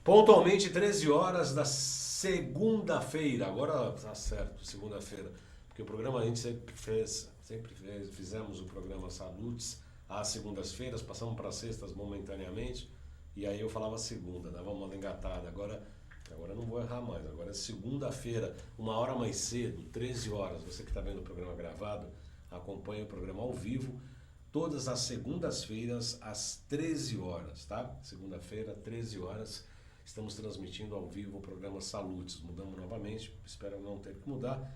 Pontualmente 13 horas da segunda-feira, agora tá certo, segunda-feira, porque o programa a gente fizemos o programa Salutes às segundas-feiras, passamos para sextas momentaneamente, e aí eu falava segunda, dava uma engatada, agora não vou errar mais, agora é segunda-feira, uma hora mais cedo, 13 horas, você que está vendo o programa gravado, acompanha o programa ao vivo, todas as segundas-feiras às 13 horas, tá? Segunda-feira, 13 horas, estamos transmitindo ao vivo o programa Salutes. Mudamos novamente, espero não ter que mudar.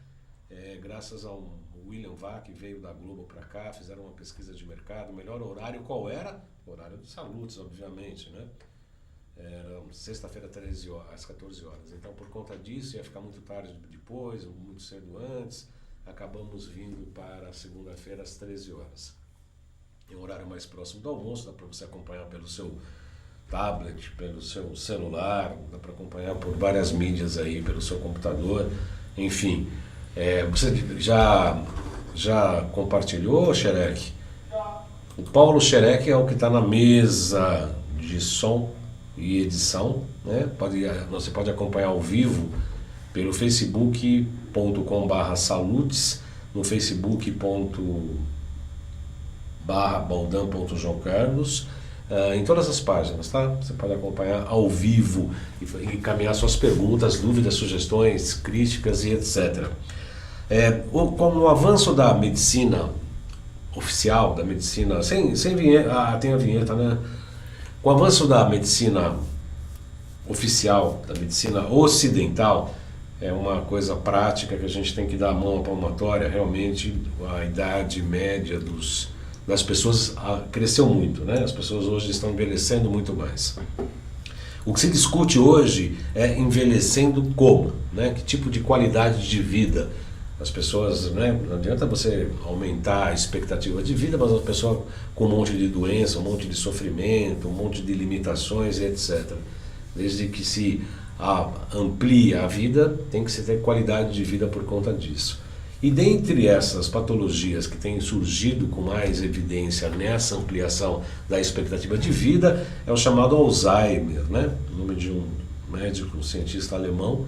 Graças ao William Vac, que veio da Globo para cá, fizeram uma pesquisa de mercado. O melhor horário qual era? O horário de Salutes, obviamente, né? Era sexta-feira, 13 horas, às 14 horas. Então, por conta disso, ia ficar muito tarde depois, muito cedo antes. Acabamos vindo para segunda-feira, às 13 horas. É um horário mais próximo do almoço, dá para você acompanhar pelo seu tablet, pelo seu celular, dá para acompanhar por várias mídias aí, pelo seu computador, enfim. Você já compartilhou, Xerec? O Paulo Xerec é o que está na mesa de som e edição, né? Você pode acompanhar ao vivo pelo facebook.com/salutes, no facebook.com/baldan.joãocarlos, em todas as páginas, tá? Você pode acompanhar ao vivo e encaminhar suas perguntas, dúvidas, sugestões, críticas e etc. Com o avanço da medicina oficial, da medicina, sem vinheta, tem a vinheta, né? Com o avanço da medicina oficial, da medicina ocidental, é uma coisa prática que a gente tem que dar a mão à palmatória. Realmente a idade média das pessoas cresceu muito, né? As pessoas hoje estão envelhecendo muito mais. O que se discute hoje é envelhecendo como, né? Que tipo de qualidade de vida. As pessoas, né? Não adianta você aumentar a expectativa de vida, mas a pessoa com um monte de doença, um monte de sofrimento, um monte de limitações e etc. Desde que se amplie a vida, tem que se ter qualidade de vida por conta disso. E dentre essas patologias que têm surgido com mais evidência nessa ampliação da expectativa de vida é o chamado Alzheimer, né? O nome de um médico, um cientista alemão,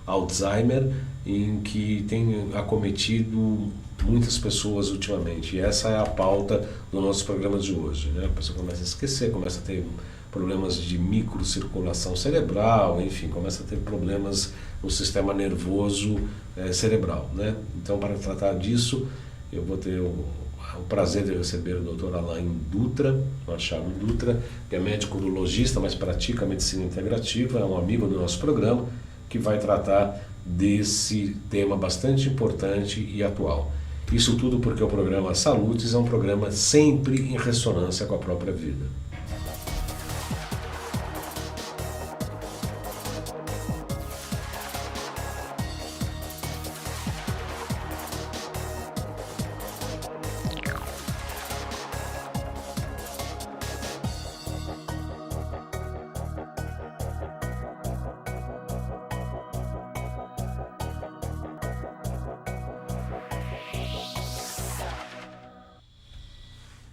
Alzheimer, em que tem acometido muitas pessoas ultimamente. E essa é a pauta do nosso programa de hoje, né? A pessoa começa a esquecer, começa a ter problemas de microcirculação cerebral, enfim, começa a ter problemas no sistema nervoso cerebral, né? Então, para tratar disso, eu vou ter o prazer de receber o Dr. Alain Dutra, Machado Dutra, que é médico urologista, mas pratica medicina integrativa, é um amigo do nosso programa, que vai tratar desse tema bastante importante e atual. Isso tudo porque o programa Salutes é um programa sempre em ressonância com a própria vida.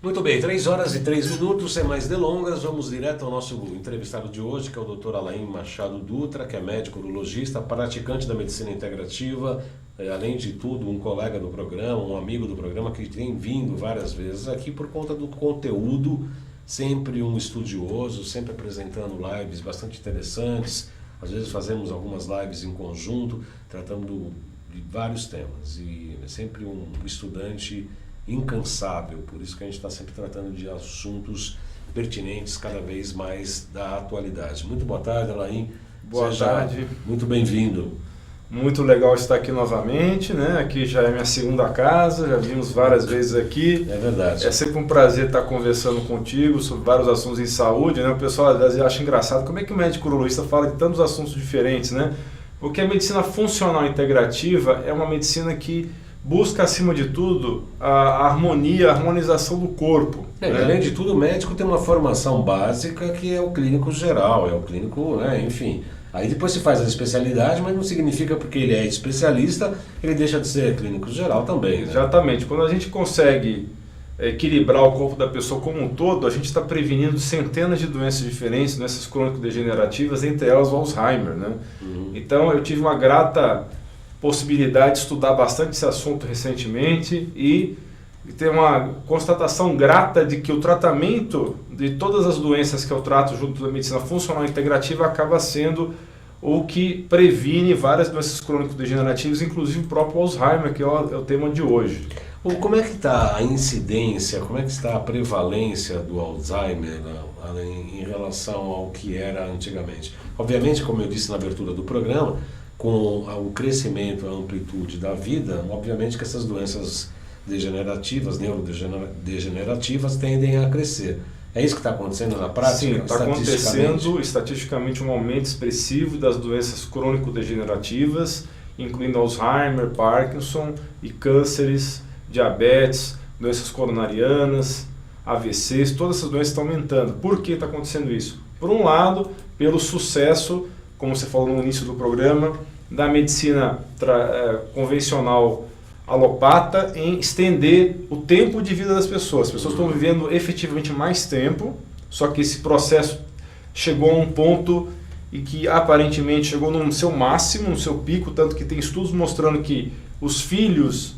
Muito bem, 3 horas e 3 minutos, sem mais delongas, vamos direto ao nosso entrevistado de hoje, que é o Dr. Alain Machado Dutra, que é médico urologista, praticante da medicina integrativa, além de tudo, um colega do programa, um amigo do programa, que tem vindo várias vezes aqui por conta do conteúdo, sempre um estudioso, sempre apresentando lives bastante interessantes, às vezes fazemos algumas lives em conjunto, tratando de vários temas, e é sempre um estudante incansável, por isso que a gente está sempre tratando de assuntos pertinentes cada vez mais da atualidade. Muito boa tarde, Alain. Boa tarde. Muito bem-vindo. Muito legal estar aqui novamente, né? Aqui já é minha segunda casa, já vimos várias vezes aqui. É verdade. É sempre um prazer estar conversando contigo sobre vários assuntos em saúde, né? O pessoal às vezes acha engraçado como é que o médico urologista fala de tantos assuntos diferentes, né? Porque a medicina funcional integrativa é uma medicina que busca, acima de tudo, a harmonia, a harmonização do corpo. Né? Além de tudo, o médico tem uma formação básica que é o clínico geral, é o clínico, né, enfim. Aí depois se faz a especialidade, mas não significa porque ele é especialista, ele deixa de ser clínico geral também. Né? Exatamente. Quando a gente consegue equilibrar o corpo da pessoa como um todo, a gente está prevenindo centenas de doenças diferentes, doenças crônico-degenerativas, entre elas o Alzheimer, né? Então eu tive uma grata possibilidade de estudar bastante esse assunto recentemente e ter uma constatação grata de que o tratamento de todas as doenças que eu trato junto da medicina funcional integrativa acaba sendo o que previne várias doenças crônico-degenerativas, inclusive o próprio Alzheimer, que é o tema de hoje. Como é que está a incidência, como é que está a prevalência do Alzheimer em relação ao que era antigamente? Obviamente, como eu disse na abertura do programa, com o crescimento, a amplitude da vida, obviamente que essas doenças degenerativas, neurodegenerativas, tendem a crescer. É isso que está acontecendo na prática? Sim, está acontecendo estatisticamente um aumento expressivo das doenças crônico-degenerativas, incluindo Alzheimer, Parkinson e cânceres, diabetes, doenças coronarianas, AVCs, todas essas doenças estão aumentando. Por que está acontecendo isso? Por um lado, pelo sucesso, como você falou no início do programa, da medicina convencional alopata em estender o tempo de vida das pessoas. As pessoas estão vivendo efetivamente mais tempo, só que esse processo chegou a um ponto e que aparentemente chegou no seu máximo, no seu pico, tanto que tem estudos mostrando que os filhos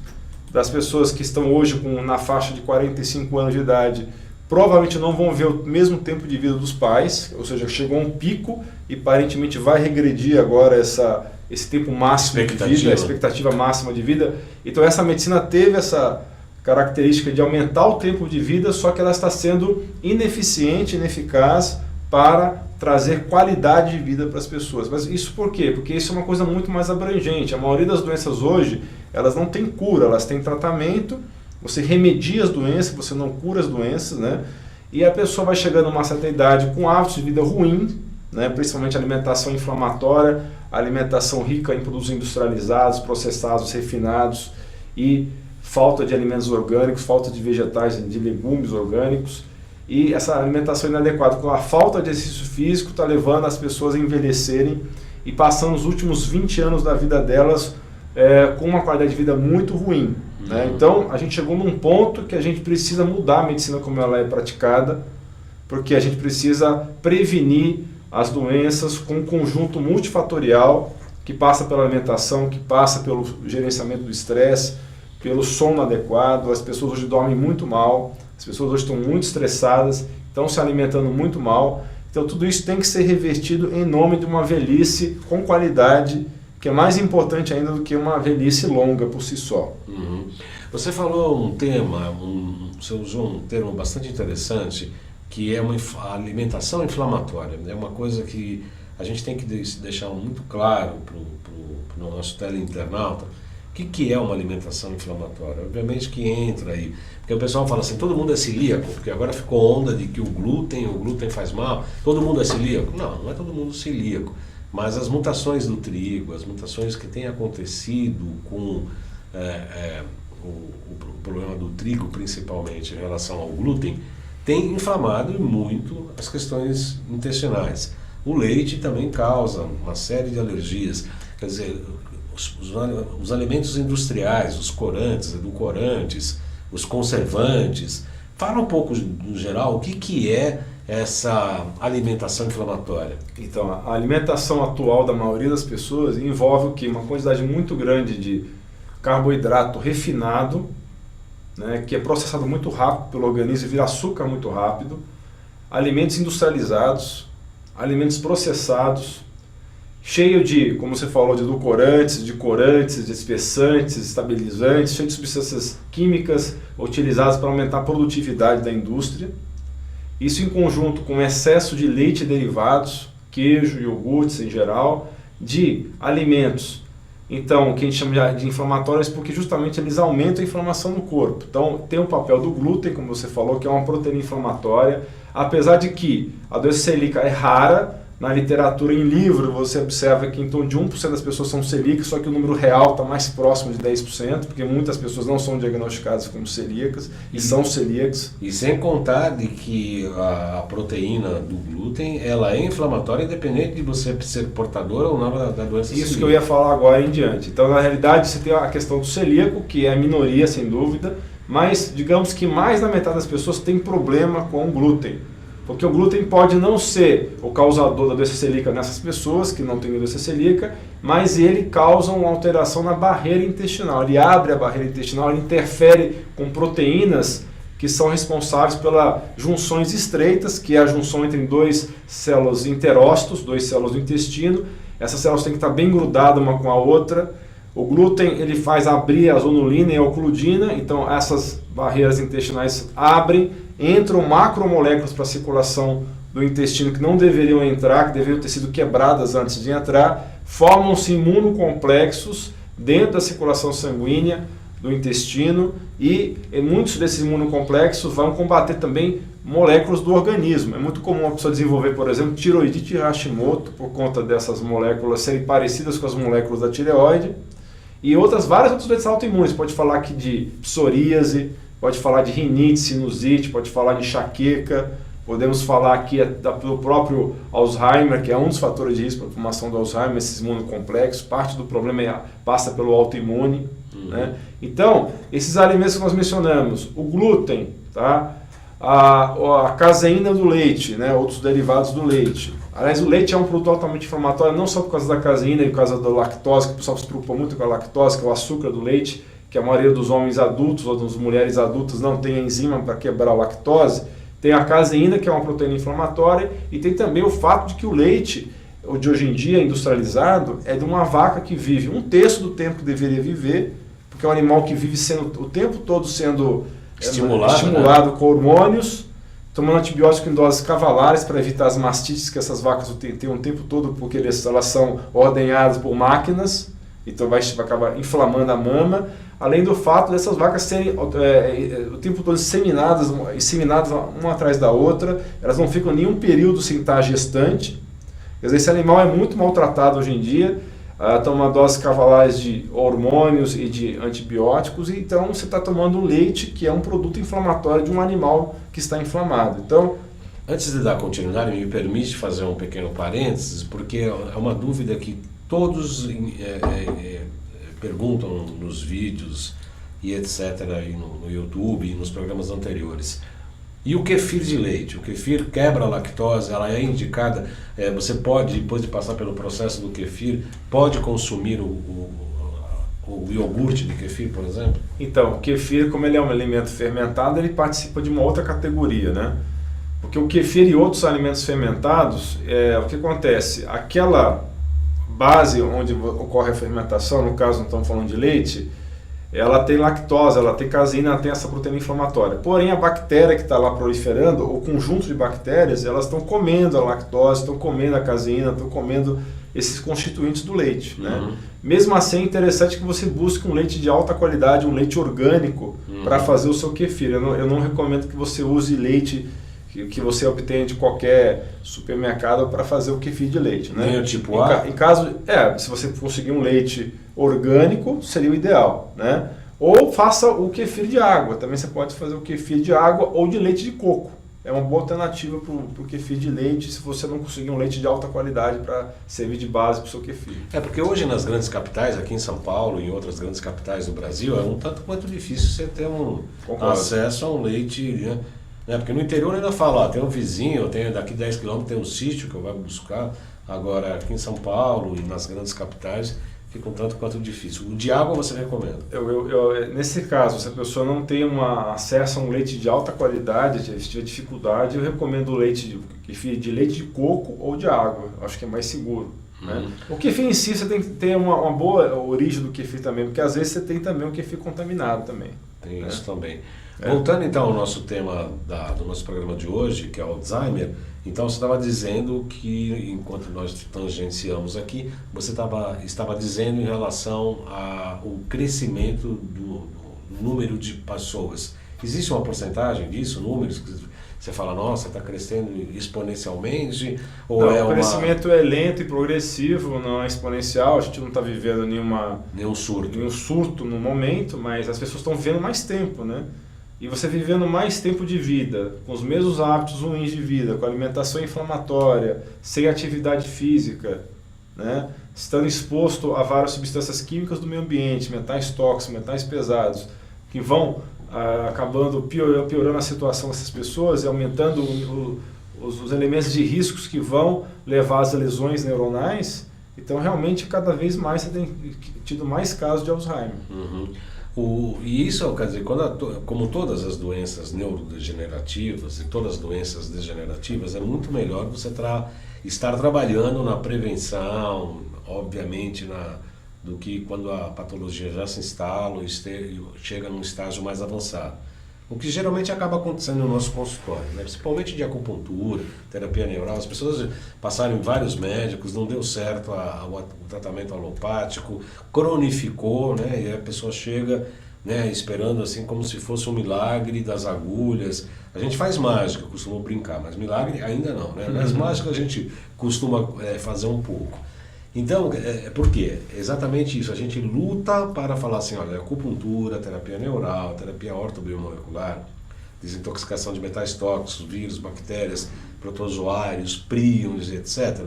das pessoas que estão hoje na faixa de 45 anos de idade provavelmente não vão ver o mesmo tempo de vida dos pais, ou seja, chegou a um pico e aparentemente vai regredir agora esse tempo máximo de vida, a expectativa máxima de vida. Então essa medicina teve essa característica de aumentar o tempo de vida, só que ela está sendo ineficiente, ineficaz para trazer qualidade de vida para as pessoas. Mas isso por quê? Porque isso é uma coisa muito mais abrangente. A maioria das doenças hoje, elas não têm cura, elas têm tratamento, você remedia as doenças, você não cura as doenças, né? E a pessoa vai chegando a uma certa idade com hábitos de vida ruim, né? Principalmente alimentação inflamatória, alimentação rica em produtos industrializados, processados, refinados e falta de alimentos orgânicos, falta de vegetais, de legumes orgânicos. E essa alimentação inadequada, com a falta de exercício físico, está levando as pessoas a envelhecerem e passando os últimos 20 anos da vida delas com uma qualidade de vida muito ruim. Né? Então, a gente chegou num ponto que a gente precisa mudar a medicina como ela é praticada, porque a gente precisa prevenir as doenças com um conjunto multifatorial que passa pela alimentação, que passa pelo gerenciamento do estresse, pelo sono adequado. As pessoas hoje dormem muito mal, as pessoas hoje estão muito estressadas, estão se alimentando muito mal. Então tudo isso tem que ser revertido em nome de uma velhice com qualidade, que é mais importante ainda do que uma velhice longa por si só. Você falou você usou um termo bastante interessante, que é a alimentação inflamatória. É uma coisa que a gente tem que deixar muito claro para o nosso teleinternauta. O que é uma alimentação inflamatória? Obviamente que entra aí, porque o pessoal fala assim, todo mundo é celíaco, porque agora ficou onda de que o glúten faz mal, todo mundo é celíaco. Não é todo mundo celíaco, mas as mutações do trigo, as mutações que têm acontecido com o problema do trigo, principalmente em relação ao glúten, tem inflamado muito as questões intestinais. O leite também causa uma série de alergias, quer dizer, os alimentos industriais, os corantes, edulcorantes, os conservantes. Fala um pouco, no geral, o que é essa alimentação inflamatória? Então, a alimentação atual da maioria das pessoas envolve o quê? Uma quantidade muito grande de carboidrato refinado, né, que é processado muito rápido pelo organismo e vira açúcar muito rápido, alimentos industrializados, alimentos processados, cheio de, como você falou, de edulcorantes, de corantes, de espessantes, estabilizantes, cheio de substâncias químicas utilizadas para aumentar a produtividade da indústria. Isso em conjunto com excesso de leite e derivados, queijo, iogurtes em geral, de alimentos, então, que a gente chama de inflamatórios, porque justamente eles aumentam a inflamação no corpo. Então, tem o papel do glúten, como você falou, que é uma proteína inflamatória, apesar de que a doença celíaca é rara. Na literatura, em livro, você observa que em torno de 1% das pessoas são celíacas, só que o número real está mais próximo de 10%, porque muitas pessoas não são diagnosticadas como celíacas e são celíacas. E sem contar de que a proteína do glúten, ela é inflamatória independente de você ser portador ou não da doença celíaca. Isso que eu ia falar agora em diante. Então, na realidade, você tem a questão do celíaco, que é a minoria, sem dúvida, mas digamos que mais da metade das pessoas tem problema com o glúten. Porque o glúten pode não ser o causador da doença celíaca nessas pessoas que não têm doença celíaca, mas ele causa uma alteração na barreira intestinal. Ele abre a barreira intestinal, ele interfere com proteínas que são responsáveis pelas junções estreitas, que é a junção entre dois células interócitos, duas células do intestino. Essas células têm que estar bem grudadas uma com a outra. O glúten ele faz abrir a zonulina e a ocludina, então essas barreiras intestinais abrem, entram macromoléculas para a circulação do intestino que não deveriam entrar, que deveriam ter sido quebradas antes de entrar, formam-se imunocomplexos dentro da circulação sanguínea do intestino e muitos desses imunocomplexos vão combater também moléculas do organismo. É muito comum a pessoa desenvolver, por exemplo, tiroidite de Hashimoto por conta dessas moléculas serem parecidas com as moléculas da tireoide e várias outras doenças autoimunes. Pode falar aqui de psoríase, pode falar de rinite, sinusite, pode falar de enxaqueca, podemos falar aqui do próprio Alzheimer, que é um dos fatores de risco para a formação do Alzheimer, esses imunocomplexos. Parte do problema passa pelo autoimune. Né? Então, esses alimentos que nós mencionamos, o glúten, tá? A caseína do leite, né? Outros derivados do leite. Aliás, o leite é um produto altamente inflamatório, não só por causa da caseína e por causa da lactose, que o pessoal se preocupa muito com a lactose, que é o açúcar do leite, que a maioria dos homens adultos ou das mulheres adultas não tem enzima para quebrar a lactose. Tem a caseína, que é uma proteína inflamatória, e tem também o fato de que o leite, de hoje em dia, industrializado, é de uma vaca que vive 1/3 do tempo que deveria viver, porque é um animal que vive o tempo todo sendo estimulado, né? Com hormônios, tomando antibiótico em doses cavalares para evitar as mastites que essas vacas têm o tempo todo, porque elas são ordenhadas por máquinas, então vai acabar inflamando a mama, além do fato dessas vacas serem o tempo todo inseminadas uma atrás da outra, elas não ficam nenhum período sem estar gestante. Quer dizer, esse animal é muito maltratado hoje em dia, toma doses cavalares de hormônios e de antibióticos, e então você está tomando leite, que é um produto inflamatório de um animal que está inflamado. Então, antes de dar continuidade, me permite fazer um pequeno parênteses, porque é uma dúvida que todos perguntam nos vídeos e etc. Aí no YouTube e nos programas anteriores. E o kefir de leite? O kefir quebra a lactose, ela é indicada, você pode, depois de passar pelo processo do kefir, pode consumir o iogurte de kefir, por exemplo? Então, o kefir, como ele é um alimento fermentado, ele participa de uma outra categoria, né? Porque o kefir e outros alimentos fermentados, o que acontece? Aquela base onde ocorre a fermentação, no caso não estamos falando de leite, ela tem lactose, ela tem caseína, ela tem essa proteína inflamatória. Porém, a bactéria que está lá proliferando, o conjunto de bactérias, elas estão comendo a lactose, estão comendo a caseína, estão comendo esses constituintes do leite. Né? Mesmo assim, é interessante que você busque um leite de alta qualidade, um leite orgânico, para fazer o seu kefir. Eu não recomendo que você use leite que você obtenha de qualquer supermercado para fazer o kefir de leite. Né? Nem o tipo A? Em caso, se você conseguir um leite orgânico, seria o ideal. Né? Ou faça o kefir de água. Também você pode fazer o kefir de água ou de leite de coco. É uma boa alternativa para o kefir de leite, se você não conseguir um leite de alta qualidade para servir de base para o seu kefir. Porque hoje nas grandes capitais, aqui em São Paulo e em outras grandes capitais do Brasil, é um tanto quanto difícil você ter acesso a um leite, né? Porque no interior ainda fala, tem um vizinho, eu tenho daqui 10 km tem um sítio que eu vou buscar. Agora aqui em São Paulo e nas grandes capitais fica um tanto quanto difícil. O de água você recomenda? Nesse caso, se a pessoa não tem acesso a um leite de alta qualidade, se tiver dificuldade, eu recomendo o leite de leite de coco ou de água. Acho que é mais seguro. Né? O kefir em si, você tem que ter uma boa origem do kefir também, porque às vezes você tem também um kefir contaminado também. Tem isso também. Voltando então ao nosso tema do nosso programa de hoje, que é o Alzheimer, então você estava dizendo que, enquanto nós tangenciamos aqui, você estava dizendo em relação ao crescimento do número de pessoas. Existe uma porcentagem disso, números que você fala, nossa, está crescendo exponencialmente? Ou não, o crescimento é lento e progressivo, não é exponencial, a gente não está vivendo nenhum surto no momento, mas as pessoas estão vivendo mais tempo, né? E você vivendo mais tempo de vida, com os mesmos hábitos ruins de vida, com alimentação inflamatória, sem atividade física, né? Estando exposto a várias substâncias químicas do meio ambiente, metais tóxicos, metais pesados, que vão acabando piorando a situação dessas pessoas e aumentando os elementos de riscos que vão levar às lesões neuronais. Então, realmente, cada vez mais você tem tido mais casos de Alzheimer. E isso, quer dizer, como todas as doenças neurodegenerativas e todas as doenças degenerativas, é muito melhor você estar trabalhando na prevenção, obviamente, do que quando a patologia já se instala e chega num estágio mais avançado. O que geralmente acaba acontecendo no nosso consultório, né? Principalmente de acupuntura, terapia neural, as pessoas passaram em vários médicos, não deu certo o tratamento alopático, cronificou, né? E a pessoa chega, né, esperando assim como se fosse um milagre das agulhas. A gente faz mágica, costuma brincar, mas milagre ainda não, né? Mas mágica a gente costuma fazer um pouco. Então, por quê? Exatamente isso, a gente luta para falar assim, olha, acupuntura, terapia neural, terapia ortobiomolecular, desintoxicação de metais tóxicos, vírus, bactérias, protozoários, príons, etc.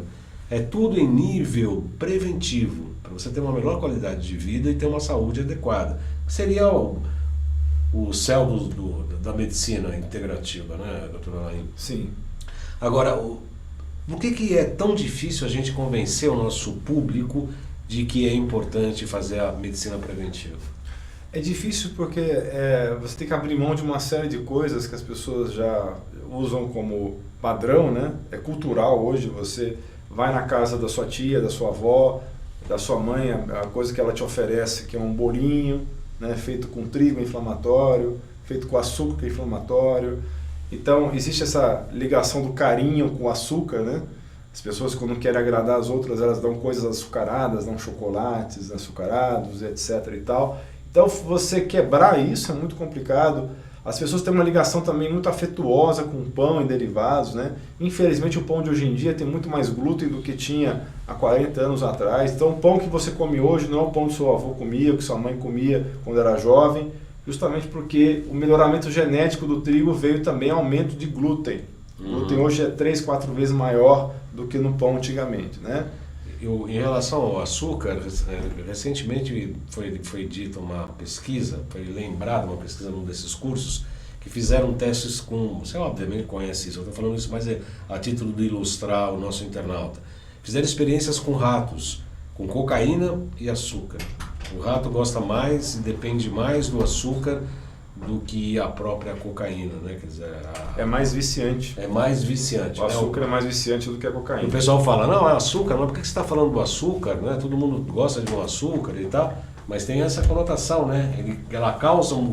É tudo em nível preventivo, para você ter uma melhor qualidade de vida e ter uma saúde adequada. Seria o céu da medicina integrativa, né, doutora Laine? Sim. Agora, por que é tão difícil a gente convencer o nosso público de que é importante fazer a medicina preventiva? É difícil porque você tem que abrir mão de uma série de coisas que as pessoas já usam como padrão, né? É cultural hoje, você vai na casa da sua tia, da sua avó, da sua mãe, a coisa que ela te oferece, que é um bolinho, né, feito com trigo inflamatório, feito com açúcar que é inflamatório. Então, existe essa ligação do carinho com o açúcar, né? As pessoas, quando querem agradar as outras, elas dão coisas açucaradas, dão chocolates açucarados, etc. e tal. Então, você quebrar isso é muito complicado. As pessoas têm uma ligação também muito afetuosa com o pão e derivados, né? Infelizmente, o pão de hoje em dia tem muito mais glúten do que tinha há 40 anos atrás. Então, o pão que você come hoje não é o pão que seu avô comia, que sua mãe comia quando era jovem, justamente porque o melhoramento genético do trigo veio também aumento de glúten. O glúten hoje é 3, 4 vezes maior do que no pão antigamente, né? Em relação ao açúcar, recentemente foi dita uma pesquisa, foi lembrada uma pesquisa num desses cursos, que fizeram testes com, você obviamente conhece isso, eu estou falando isso mais a título de ilustrar o nosso internauta. Fizeram experiências com ratos, com cocaína e açúcar. O rato gosta mais e depende mais do açúcar do que a própria cocaína, né? Quer dizer, é mais viciante. É mais viciante. O açúcar é mais viciante do que a cocaína. O pessoal fala, não, é açúcar, mas por que você está falando do açúcar? Né? Todo mundo gosta de um açúcar e tal, mas tem essa conotação, né?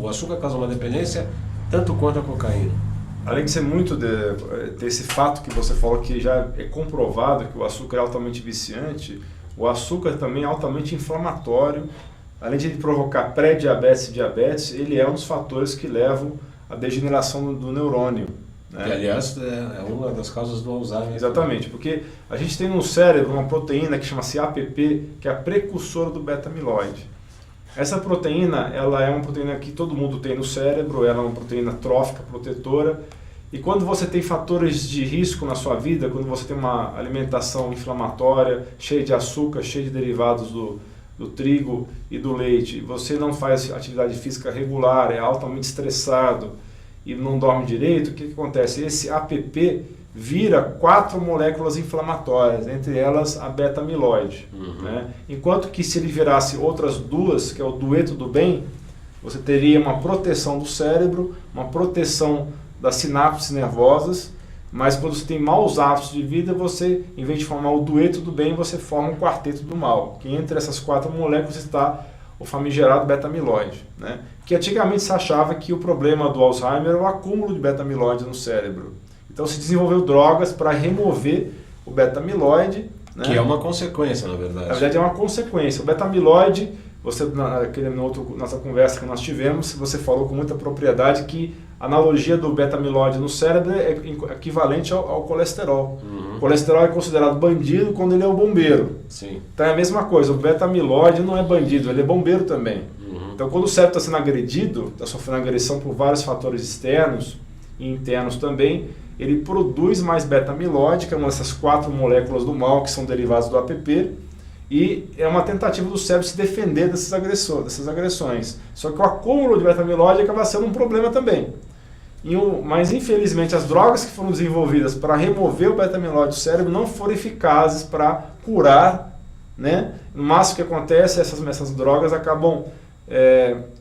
O açúcar causa uma dependência tanto quanto a cocaína. Além de ser muito desse fato que você falou que já é comprovado que o açúcar é altamente viciante, o açúcar também é altamente inflamatório. Além de ele provocar pré-diabetes e diabetes, ele é um dos fatores que levam à degeneração do neurônio. Né? Que, aliás, é uma das causas do Alzheimer. Exatamente, porque a gente tem no cérebro uma proteína que chama-se APP, que é a precursora do beta-amiloide. Essa proteína, ela é uma proteína que todo mundo tem no cérebro, ela é uma proteína trófica, protetora, e quando você tem fatores de risco na sua vida, quando você tem uma alimentação inflamatória, cheia de açúcar, cheia de derivados do trigo e do leite, você não faz atividade física regular, é altamente estressado e não dorme direito, o que acontece? Esse APP vira 4 moléculas inflamatórias, entre elas a beta-amiloide. Né? Enquanto que se ele virasse outras 2, que é o dueto do bem, você teria uma proteção do cérebro, uma proteção das sinapses nervosas, mas quando você tem maus hábitos de vida, você, em vez de formar o dueto do bem, você forma um quarteto do mal, que entre essas 4 moléculas está o famigerado beta-amiloide, né? Que antigamente se achava que o problema do Alzheimer era o acúmulo de beta-amiloide no cérebro. Então se desenvolveu drogas para remover o beta-amiloide, né? Que é uma consequência, na verdade. Na verdade é uma consequência. O beta-amiloide, nossa conversa que nós tivemos, você falou com muita propriedade que a analogia do beta-amiloide no cérebro é equivalente ao colesterol. O colesterol é considerado bandido quando ele é o bombeiro. Sim. Então é a mesma coisa, o beta-amiloide não é bandido, ele é bombeiro também. Então quando o cérebro está sendo agredido, está sofrendo agressão por vários fatores externos e internos também, ele produz mais beta-amiloide, que é uma dessas 4 moléculas do mal que são derivadas do APP, e é uma tentativa do cérebro se defender dessas agressões. Só que o acúmulo de beta-amiloide acaba sendo um problema também. Mas infelizmente as drogas que foram desenvolvidas para remover o beta-amiloide do cérebro não foram eficazes para curar, né? No máximo que acontece, essas drogas acabam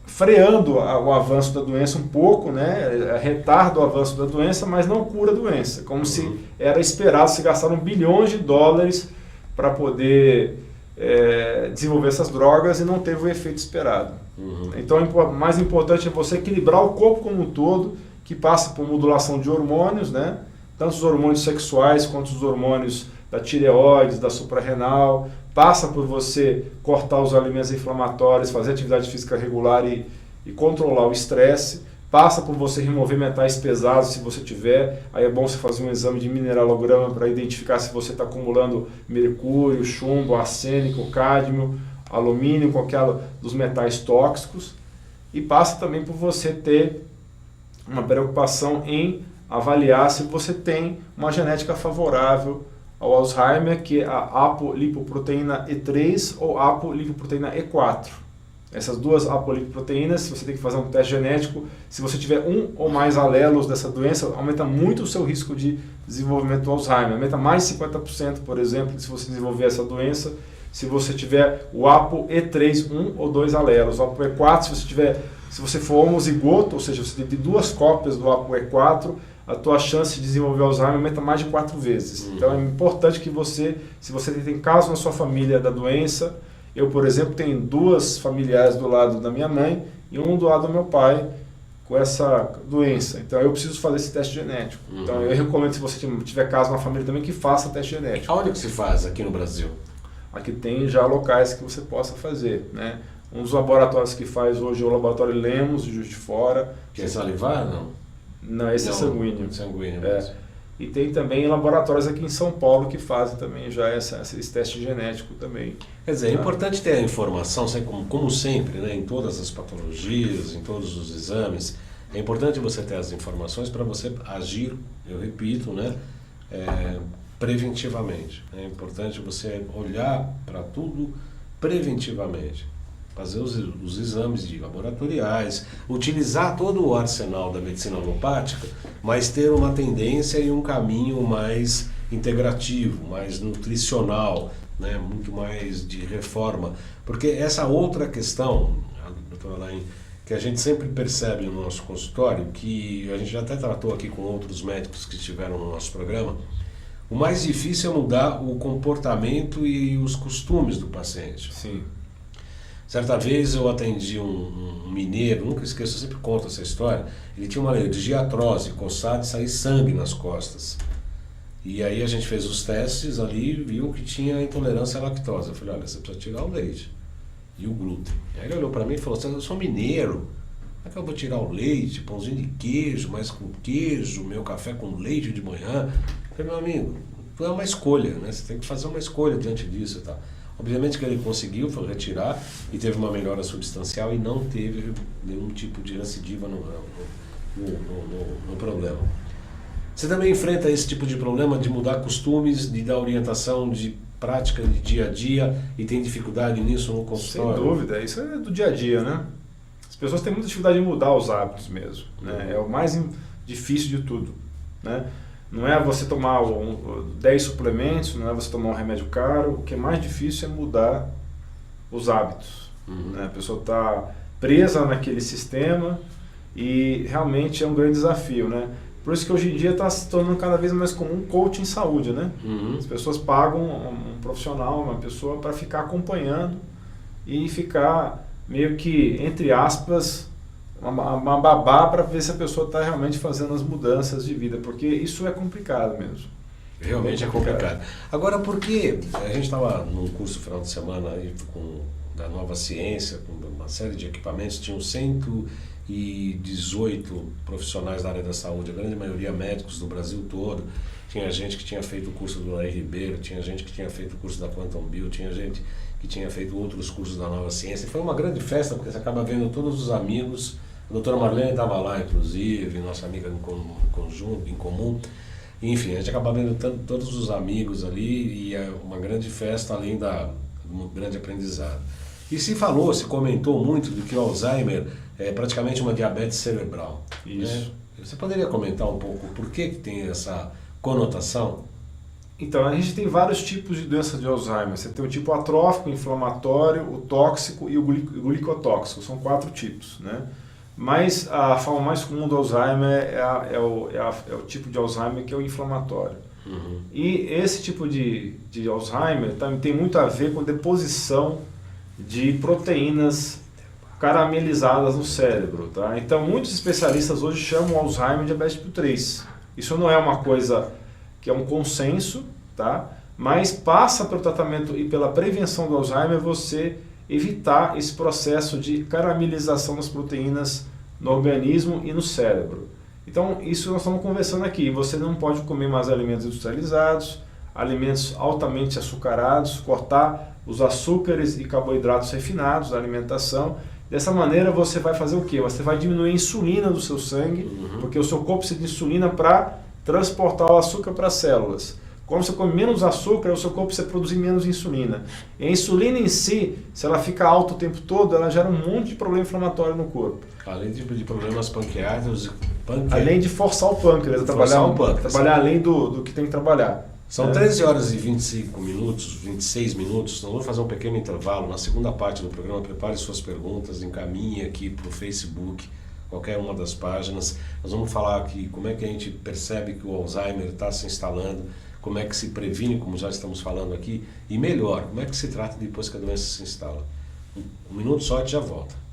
freando o avanço da doença um pouco, né? Retarda o avanço da doença, mas não cura a doença, como se era esperado, se gastaram bilhões de dólares para poder desenvolver essas drogas e não teve o efeito esperado. Então o mais importante é você equilibrar o corpo como um todo, que passa por modulação de hormônios, né? Tanto os hormônios sexuais quanto os hormônios da tireoide, da suprarrenal, passa por você cortar os alimentos inflamatórios, fazer atividade física regular e controlar o estresse, passa por você remover metais pesados se você tiver, aí é bom você fazer um exame de mineralograma para identificar se você está acumulando mercúrio, chumbo, arsênico, cádmio, alumínio, qualquer dos metais tóxicos, e passa também por você ter uma preocupação em avaliar se você tem uma genética favorável ao Alzheimer, que é a apolipoproteína E3 ou apolipoproteína E4. Essas duas apolipoproteínas, você tem que fazer um teste genético. Se você tiver um ou mais alelos dessa doença, aumenta muito o seu risco de desenvolvimento do Alzheimer. Aumenta mais de 50%, por exemplo, se você desenvolver essa doença. Se você tiver o ApoE3, um ou dois alelos. O ApoE4, se você for homozigoto, ou seja, você tem duas cópias do ApoE4, a tua chance de desenvolver Alzheimer aumenta mais de 4 vezes. Então é importante que se você tem caso na sua família da doença, eu, por exemplo, tenho 2 familiares do lado da minha mãe e um do lado do meu pai com essa doença. Então eu preciso fazer esse teste genético. Então eu recomendo, se você tiver caso na família também, que faça teste genético. Aonde que se faz aqui no Brasil? Aqui tem já locais que você possa fazer, né? Um dos laboratórios que faz hoje é o Laboratório Lemos, de Juiz de Fora. Que é salivar, não? Não, esse não, é sanguíneo. Sanguíneo mesmo. E tem também laboratórios aqui em São Paulo que fazem também já esse teste genético também. Quer dizer, é importante ter a informação, como sempre, né, em todas as patologias, em todos os exames, é importante você ter as informações para você agir, eu repito, né, preventivamente. É importante você olhar para tudo preventivamente. Fazer os exames laboratoriais, utilizar todo o arsenal da medicina alopática, mas ter uma tendência e um caminho mais integrativo, mais nutricional, né, muito mais de reforma. Porque essa outra questão, doutora Alain, que a gente sempre percebe no nosso consultório, que a gente já até tratou aqui com outros médicos que estiveram no nosso programa, o mais difícil é mudar o comportamento e os costumes do paciente. Sim. Certa vez eu atendi um mineiro, nunca esqueço, eu sempre conto essa história. Ele tinha uma alergia atroz, coçar e sair sangue nas costas. E aí a gente fez os testes ali e viu que tinha intolerância à lactose. Eu falei, olha, você precisa tirar o leite e o glúten. Aí ele olhou para mim e falou assim, eu sou mineiro, como é que eu vou tirar o leite, pãozinho de queijo, mas com queijo, meu café com leite de manhã? Eu falei, meu amigo, é uma escolha, né? Você tem que fazer uma escolha diante disso e tal. Obviamente que ele conseguiu retirar e teve uma melhora substancial e não teve nenhum tipo de recidiva no problema. Você também enfrenta esse tipo de problema de mudar costumes, de dar orientação de prática de dia a dia e tem dificuldade nisso no consultório? Sem dúvida, isso é do dia a dia, né? As pessoas têm muita dificuldade em mudar os hábitos mesmo, né? É o mais difícil de tudo, né? Não é você tomar 10 suplementos, não é você tomar um remédio caro. O que é mais difícil é mudar os hábitos. Né? A pessoa está presa naquele sistema e realmente é um grande desafio. Né? Por isso que hoje em dia está se tornando cada vez mais comum coaching em saúde. Né? As pessoas pagam um profissional, uma pessoa, para ficar acompanhando e ficar meio que, entre aspas, uma babá para ver se a pessoa está realmente fazendo as mudanças de vida, porque isso é complicado mesmo. Realmente é complicado. Agora, por que a gente estava num curso final de semana aí da Nova Ciência, com uma série de equipamentos, tinham 118 profissionais da área da saúde, a grande maioria médicos do Brasil todo. Tinha gente que tinha feito o curso do Laí Ribeiro, tinha gente que tinha feito o curso da Quantum Bio, tinha gente que tinha feito outros cursos da Nova Ciência. Foi uma grande festa, porque você acaba vendo todos os amigos. A doutora Marlene estava lá, inclusive, nossa amiga em comum. Enfim, a gente acaba vendo todos os amigos ali e é uma grande festa, além um grande aprendizado. E se comentou muito do que o Alzheimer é praticamente uma diabetes cerebral. Isso. Né? Você poderia comentar um pouco por que tem essa conotação? Então, a gente tem vários tipos de doenças de Alzheimer. Você tem o tipo atrófico, inflamatório, o tóxico e o glicotóxico. São 4 tipos, né? Mas a forma mais comum do Alzheimer é o tipo de Alzheimer que é o inflamatório. Uhum. E esse tipo de Alzheimer também tem muito a ver com deposição de proteínas caramelizadas no cérebro. Tá? Então, muitos especialistas hoje chamam Alzheimer de diabetes tipo 3. Isso não é uma coisa que é um consenso, tá? Mas passa pelo tratamento e pela prevenção do Alzheimer você evitar esse processo de caramelização das proteínas no organismo e no cérebro. Então, isso nós estamos conversando aqui. Você não pode comer mais alimentos industrializados, alimentos altamente açucarados, cortar os açúcares e carboidratos refinados da alimentação. Dessa maneira, você vai fazer o quê? Você vai diminuir a insulina do seu sangue, porque o seu corpo precisa de insulina para transportar o açúcar para as células. Quando você come menos açúcar, o seu corpo precisa produzir menos insulina. E a insulina em si, se ela fica alta o tempo todo, ela gera um monte de problema inflamatório no corpo. Além de problemas pancreáticos... Além de forçar o pâncreas, trabalhar além do que tem que trabalhar. São 13 horas e 25 minutos, 26 minutos. Nós vamos fazer um pequeno intervalo. Na segunda parte do programa, prepare suas perguntas, encaminhe aqui para o Facebook, qualquer uma das páginas. Nós vamos falar aqui como é que a gente percebe que o Alzheimer está se instalando, como é que se previne, como já estamos falando aqui, e melhor, como é que se trata depois que a doença se instala. Um minuto só e já volta.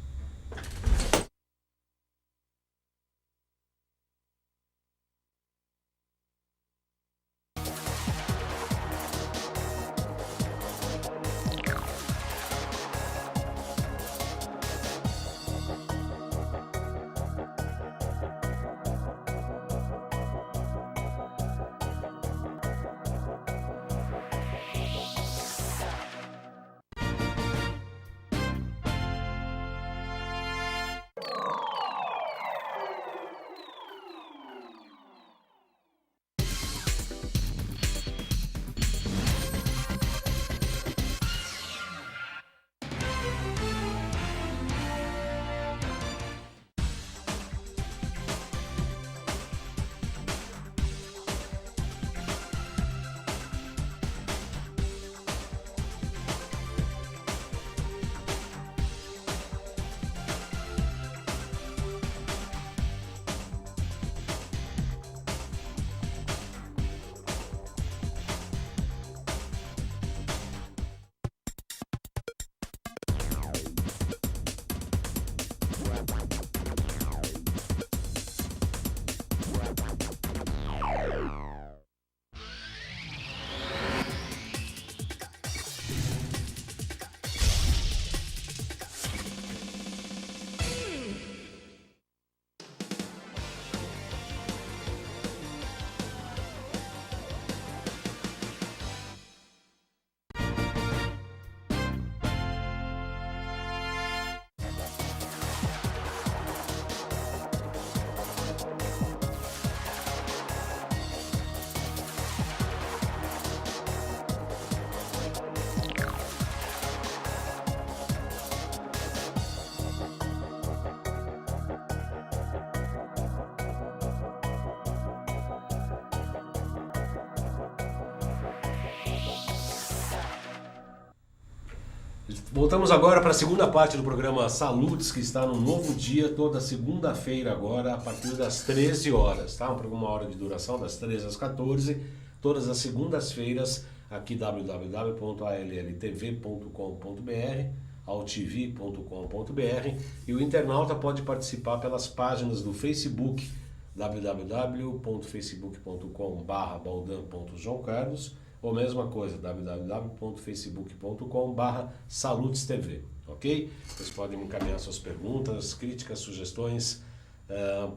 Voltamos agora para a segunda parte do programa Saludes, que está no novo dia, toda segunda-feira agora, a partir das 13 horas, tá? Um programa, uma hora de duração, das 13 às 14, todas as segundas-feiras, aqui www.alltv.com.br, altv.com.br, e o internauta pode participar pelas páginas do Facebook, www.facebook.com/baldan.joãocarlos, ou mesma coisa, www.facebook.com/saludestv, ok? Vocês podem encaminhar suas perguntas, críticas, sugestões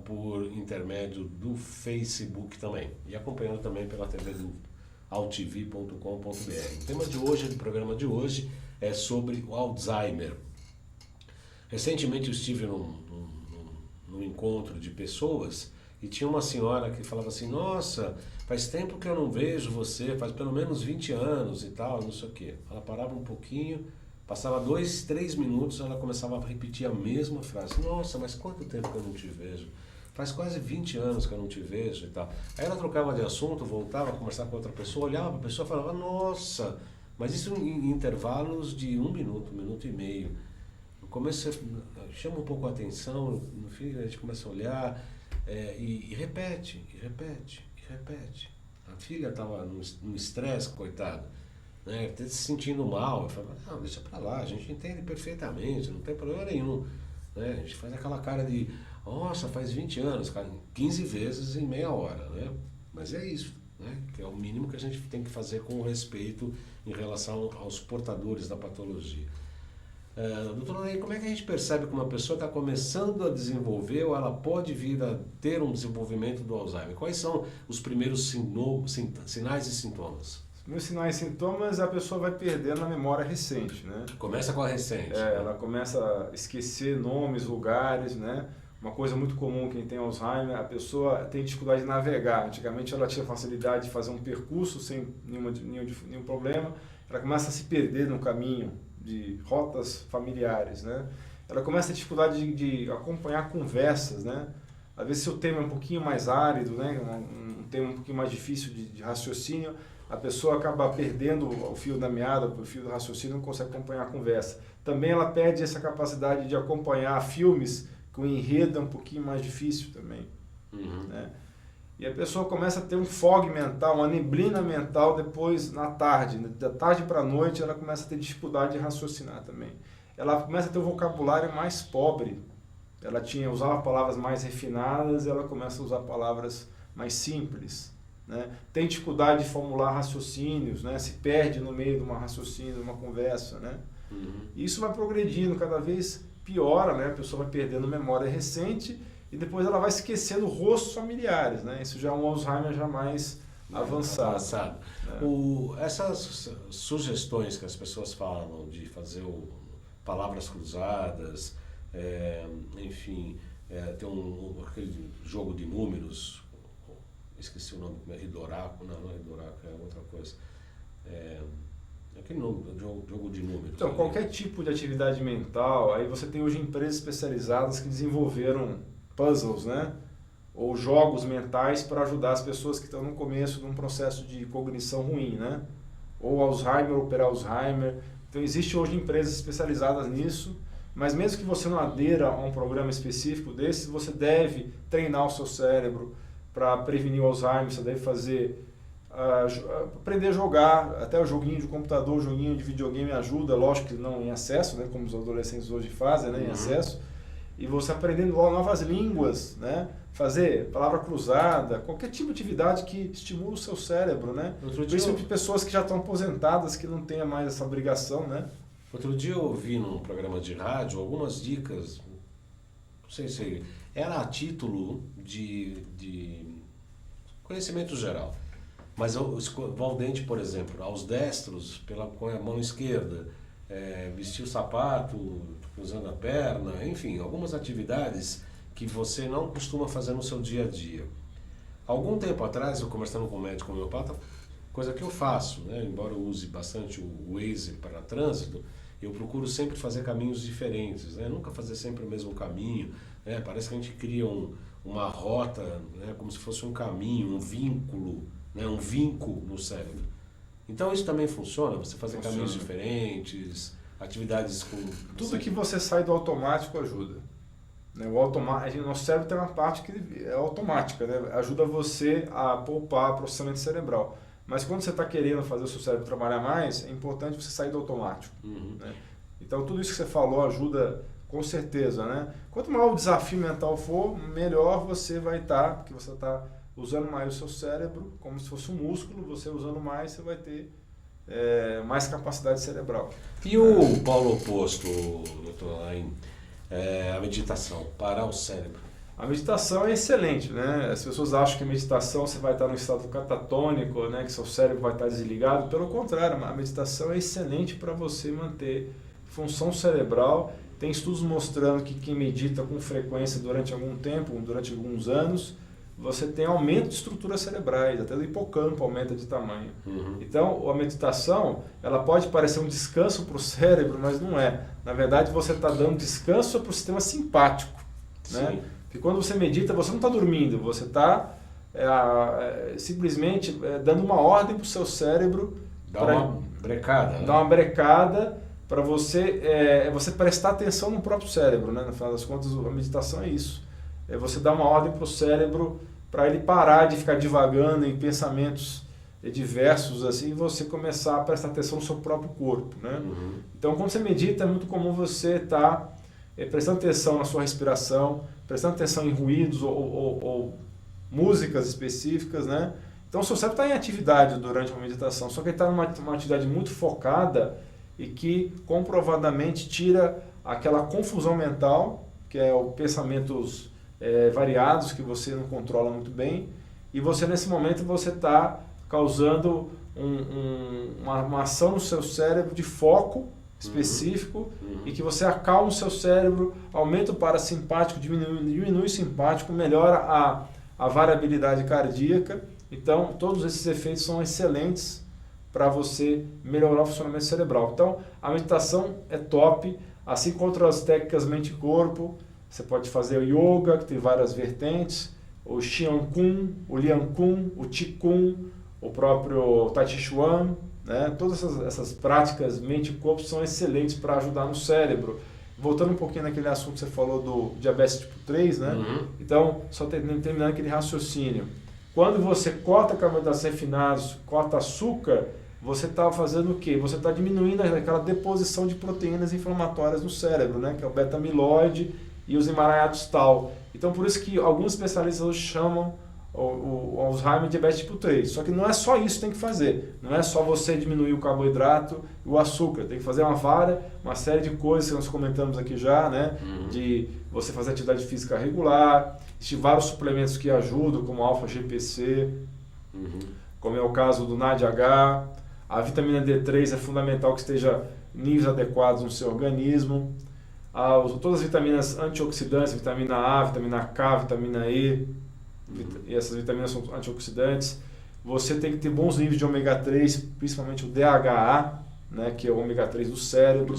por intermédio do Facebook também. E acompanhando também pela TV do altv.com.br. O tema de hoje, do programa de hoje, é sobre o Alzheimer. Recentemente eu estive num encontro de pessoas E tinha uma senhora que falava assim, nossa, faz tempo que eu não vejo você, faz pelo menos 20 anos e tal, não sei o quê. Ela parava um pouquinho, passava 2, 3 minutos, ela começava a repetir a mesma frase. Nossa, mas quanto tempo que eu não te vejo? Faz quase 20 anos que eu não te vejo e tal. Aí ela trocava de assunto, voltava a conversar com outra pessoa, olhava para a pessoa e falava, nossa, mas isso em intervalos de 1 minuto, 1 minuto e meio. No começo você chama um pouco a atenção, no fim a gente começa a olhar e repete, e repete, e repete. A filha estava no estresse, coitada, né, se sentindo mal. Eu falava, não, deixa pra lá, a gente entende perfeitamente, não tem problema nenhum. Né? A gente faz aquela cara de, nossa, faz 20 anos, cara, 15 vezes em meia hora, né? Mas é isso, né? Que é o mínimo que a gente tem que fazer com respeito em relação aos portadores da patologia. Doutor Ney, como é que a gente percebe que uma pessoa está começando a desenvolver ou ela pode vir a ter um desenvolvimento do Alzheimer? Quais são os primeiros sinais e sintomas? Nos sinais e sintomas, a pessoa vai perdendo a memória recente, né? Começa com a recente. Né? Ela começa a esquecer nomes, lugares, né? Uma coisa muito comum quem tem Alzheimer, a pessoa tem dificuldade de navegar. Antigamente ela tinha facilidade de fazer um percurso sem nenhum problema. Ela começa a se perder no caminho de rotas familiares, né? Ela começa a ter dificuldade de acompanhar conversas, né? Às vezes se o tema é um pouquinho mais árido, né? Um tema um pouquinho mais difícil de raciocínio, a pessoa acaba perdendo o fio da meada, o fio do raciocínio, não consegue acompanhar a conversa. Também ela perde essa capacidade de acompanhar filmes com o enredo é um pouquinho mais difícil também. Né? E a pessoa começa a ter um fog mental, uma neblina mental depois na tarde. Da tarde para a noite ela começa a ter dificuldade de raciocinar também. Ela começa a ter um vocabulário mais pobre. Ela usava palavras mais refinadas, ela começa a usar palavras mais simples. Né? Tem dificuldade de formular raciocínios, né? Se perde no meio de uma raciocínio, de uma conversa. Né? E isso vai progredindo, cada vez piora, né? A pessoa vai perdendo memória recente e depois ela vai esquecendo rostos familiares. Né? Isso já é um Alzheimer já mais avançado. Né? Essas sugestões que as pessoas falam de fazer palavras cruzadas, enfim, tem aquele jogo de números, esqueci o nome, Ridoraco, não é Ridoraco, é outra coisa. Aquele jogo de números. Então, qualquer tipo de atividade mental, aí você tem hoje empresas especializadas que desenvolveram puzzles, né? Ou jogos mentais para ajudar as pessoas que estão no começo de um processo de cognição ruim, né? Ou Alzheimer, ou Alzheimer. Então, existe hoje empresas especializadas nisso, mas mesmo que você não adeira a um programa específico desses, você deve treinar o seu cérebro para prevenir o Alzheimer, você deve aprender a jogar, até o joguinho de computador, o joguinho de videogame ajuda, lógico que não em acesso, né, como os adolescentes hoje fazem, né, em acesso, e você aprendendo novas línguas, né, fazer palavra cruzada, qualquer tipo de atividade que estimula o seu cérebro, né, principalmente pessoas que já estão aposentadas, que não tenham mais essa obrigação, né. Outro dia eu ouvi num programa de rádio algumas dicas, não sei se era a título de conhecimento geral. Mas escovar o dente, por exemplo, aos destros, com a mão esquerda, vestir o sapato, cruzando a perna, enfim, algumas atividades que você não costuma fazer no seu dia a dia. Algum tempo atrás, eu conversando com um médico homeopata, coisa que eu faço, né? Embora eu use bastante o Waze para trânsito, eu procuro sempre fazer caminhos diferentes, né? Nunca fazer sempre o mesmo caminho, né? Parece que a gente cria uma rota, né? Como se fosse um caminho, um vínculo, né? Um vinco no cérebro. Então isso também funciona, você fazer caminhos diferentes, atividades com... Tudo que você sai do automático ajuda. Né? O nosso cérebro tem uma parte que é automática, né? Ajuda você a poupar processamento cerebral. Mas quando você está querendo fazer o seu cérebro trabalhar mais, é importante você sair do automático. Né? Então tudo isso que você falou ajuda com certeza. Né? Quanto maior o desafio mental for, melhor você vai estar, porque você está usando mais o seu cérebro, como se fosse um músculo, você usando mais, você vai ter mais capacidade cerebral. E o polo oposto, doutor Alain, a meditação, parar o cérebro? A meditação é excelente, né? As pessoas acham que a meditação você vai estar no estado catatônico, né? Que seu cérebro vai estar desligado. Pelo contrário, a meditação é excelente para você manter função cerebral. Tem estudos mostrando que quem medita com frequência durante algum tempo, durante alguns anos, você tem aumento de estruturas cerebrais, até do hipocampo aumenta de tamanho. Então, a meditação, ela pode parecer um descanso para o cérebro, mas não é. Na verdade, você está dando descanso para o sistema simpático. Né? Porque quando você medita, você não está dormindo, você está simplesmente dando uma ordem para o seu cérebro. Dá uma brecada. Dá uma brecada para você, você prestar atenção no próprio cérebro. Né? No final das contas, a meditação é isso. É você dar uma ordem para o cérebro para ele parar de ficar divagando em pensamentos diversos assim, e você começar a prestar atenção no seu próprio corpo. Né? Então, quando você medita, é muito comum você estar prestando atenção na sua respiração, prestando atenção em ruídos ou músicas específicas. Né? Então, o seu cérebro está em atividade durante uma meditação, só que ele está numa atividade muito focada e que comprovadamente tira aquela confusão mental, que é o pensamentos variados que você não controla muito bem, e você nesse momento você está causando uma ação no seu cérebro de foco específico e que você acalma o seu cérebro, aumenta o parasimpático, diminui o simpático, melhora a variabilidade cardíaca. Então todos esses efeitos são excelentes para você melhorar o funcionamento cerebral. Então a meditação é top, assim como outras técnicas mente e corpo. Você pode fazer o yoga, que tem várias vertentes, o Qian Kun, o Lian Kun, o Qigong, o próprio Tai Chi Chuan. Né? Todas essas práticas mente e corpo são excelentes para ajudar no cérebro. Voltando um pouquinho naquele assunto que você falou do diabetes tipo 3, né? Então, só terminando aquele raciocínio. Quando você corta carboidratos refinados, corta açúcar, você está fazendo o quê? Você está diminuindo aquela deposição de proteínas inflamatórias no cérebro, né? Que é o beta-amiloide e os emaranhados tal. Então, por isso que alguns especialistas hoje chamam o Alzheimer de diabetes tipo 3. Só que não é só isso que tem que fazer. Não é só você diminuir o carboidrato e o açúcar. Tem que fazer uma série de coisas que nós comentamos aqui já, né? De você fazer atividade física regular. Existem vários suplementos que ajudam, como alfa-GPC, como é o caso do NADH. A vitamina D3 é fundamental que esteja em níveis adequados no seu organismo. Todas as vitaminas antioxidantes, vitamina A, vitamina K, vitamina E, e essas vitaminas são antioxidantes. Você tem que ter bons níveis de ômega 3, principalmente o DHA, né, que é o ômega 3 do cérebro.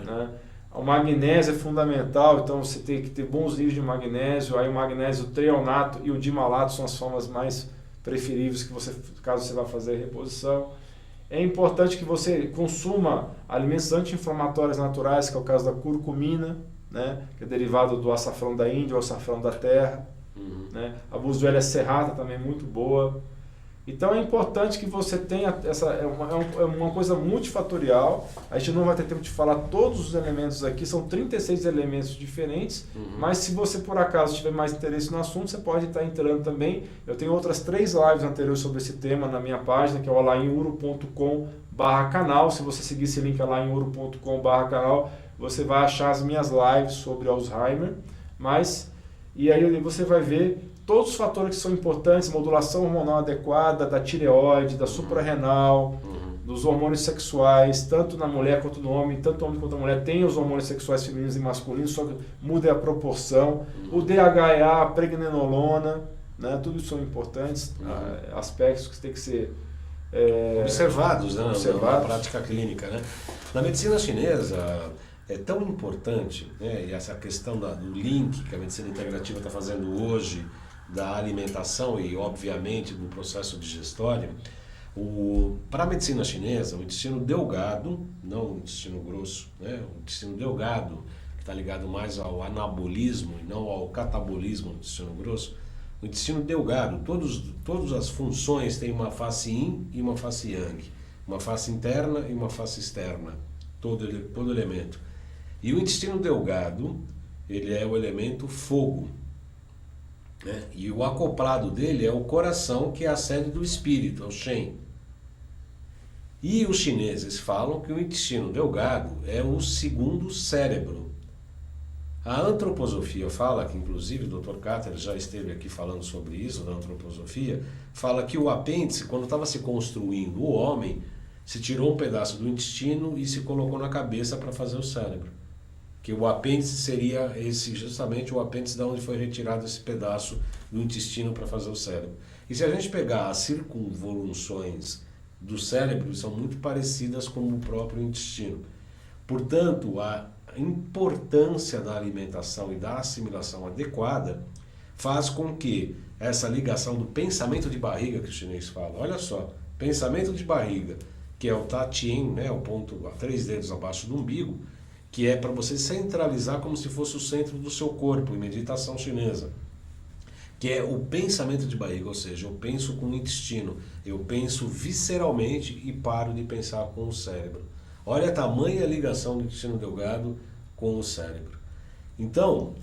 Né? O magnésio é fundamental, então você tem que ter bons níveis de magnésio. Aí o magnésio treonato e o dimalato são as formas mais preferíveis que caso você vá fazer reposição. É importante que você consuma alimentos anti-inflamatórios naturais, que é o caso da curcumina, né, que é derivado do açafrão da Índia ou açafrão da terra. Né? A boswellia serrata também é muito boa. Então é importante que você tenha é uma coisa multifatorial. A gente não vai ter tempo de falar todos os elementos aqui, são 36 elementos diferentes, mas se você por acaso tiver mais interesse no assunto, você pode estar entrando também. Eu tenho outras 3 lives anteriores sobre esse tema na minha página, que é o alainuro.com/canal. Se você seguir esse link alainuro.com/canal, você vai achar as minhas lives sobre Alzheimer. E aí você vai ver todos os fatores que são importantes, modulação hormonal adequada, da tireoide, da suprarrenal, dos hormônios sexuais, tanto na mulher quanto no homem, tanto o homem quanto a mulher tem os hormônios sexuais femininos e masculinos, só que muda a proporção. O DHA, a pregnenolona, né, tudo isso são importantes, aspectos que têm que ser observados, né, na prática clínica. Né? Na medicina chinesa, é tão importante, né, e essa questão do link que a medicina integrativa está fazendo hoje, da alimentação e, obviamente, do processo digestório. Para a medicina chinesa, o intestino delgado, não o intestino grosso, né, o intestino delgado, que está ligado mais ao anabolismo e não ao catabolismo do intestino grosso, o intestino delgado, todas as funções têm uma face yin e uma face yang, uma face interna e uma face externa, todo elemento. E o intestino delgado, ele é o elemento fogo, né? E o acoplado dele é o coração, que é a sede do espírito, é o Shen. E os chineses falam que o intestino delgado é o segundo cérebro. A antroposofia fala, que inclusive o Dr. Cáter já esteve aqui falando sobre isso, da antroposofia, fala que o apêndice, quando estava se construindo o homem, se tirou um pedaço do intestino e se colocou na cabeça para fazer o cérebro. que o apêndice seria justamente o apêndice da onde foi retirado esse pedaço do intestino para fazer o cérebro. E se a gente pegar as circunvoluções do cérebro, são muito parecidas com o próprio intestino. Portanto, a importância da alimentação e da assimilação adequada faz com que essa ligação do pensamento de barriga que o chinês fala, olha só, pensamento de barriga, que é o Ta Ching, né, o ponto a 3 dedos abaixo do umbigo, que é para você centralizar como se fosse o centro do seu corpo, em meditação chinesa, que é o pensamento de barriga, ou seja, eu penso com o intestino, eu penso visceralmente e paro de pensar com o cérebro. Olha a tamanha ligação do intestino delgado com o cérebro. Então,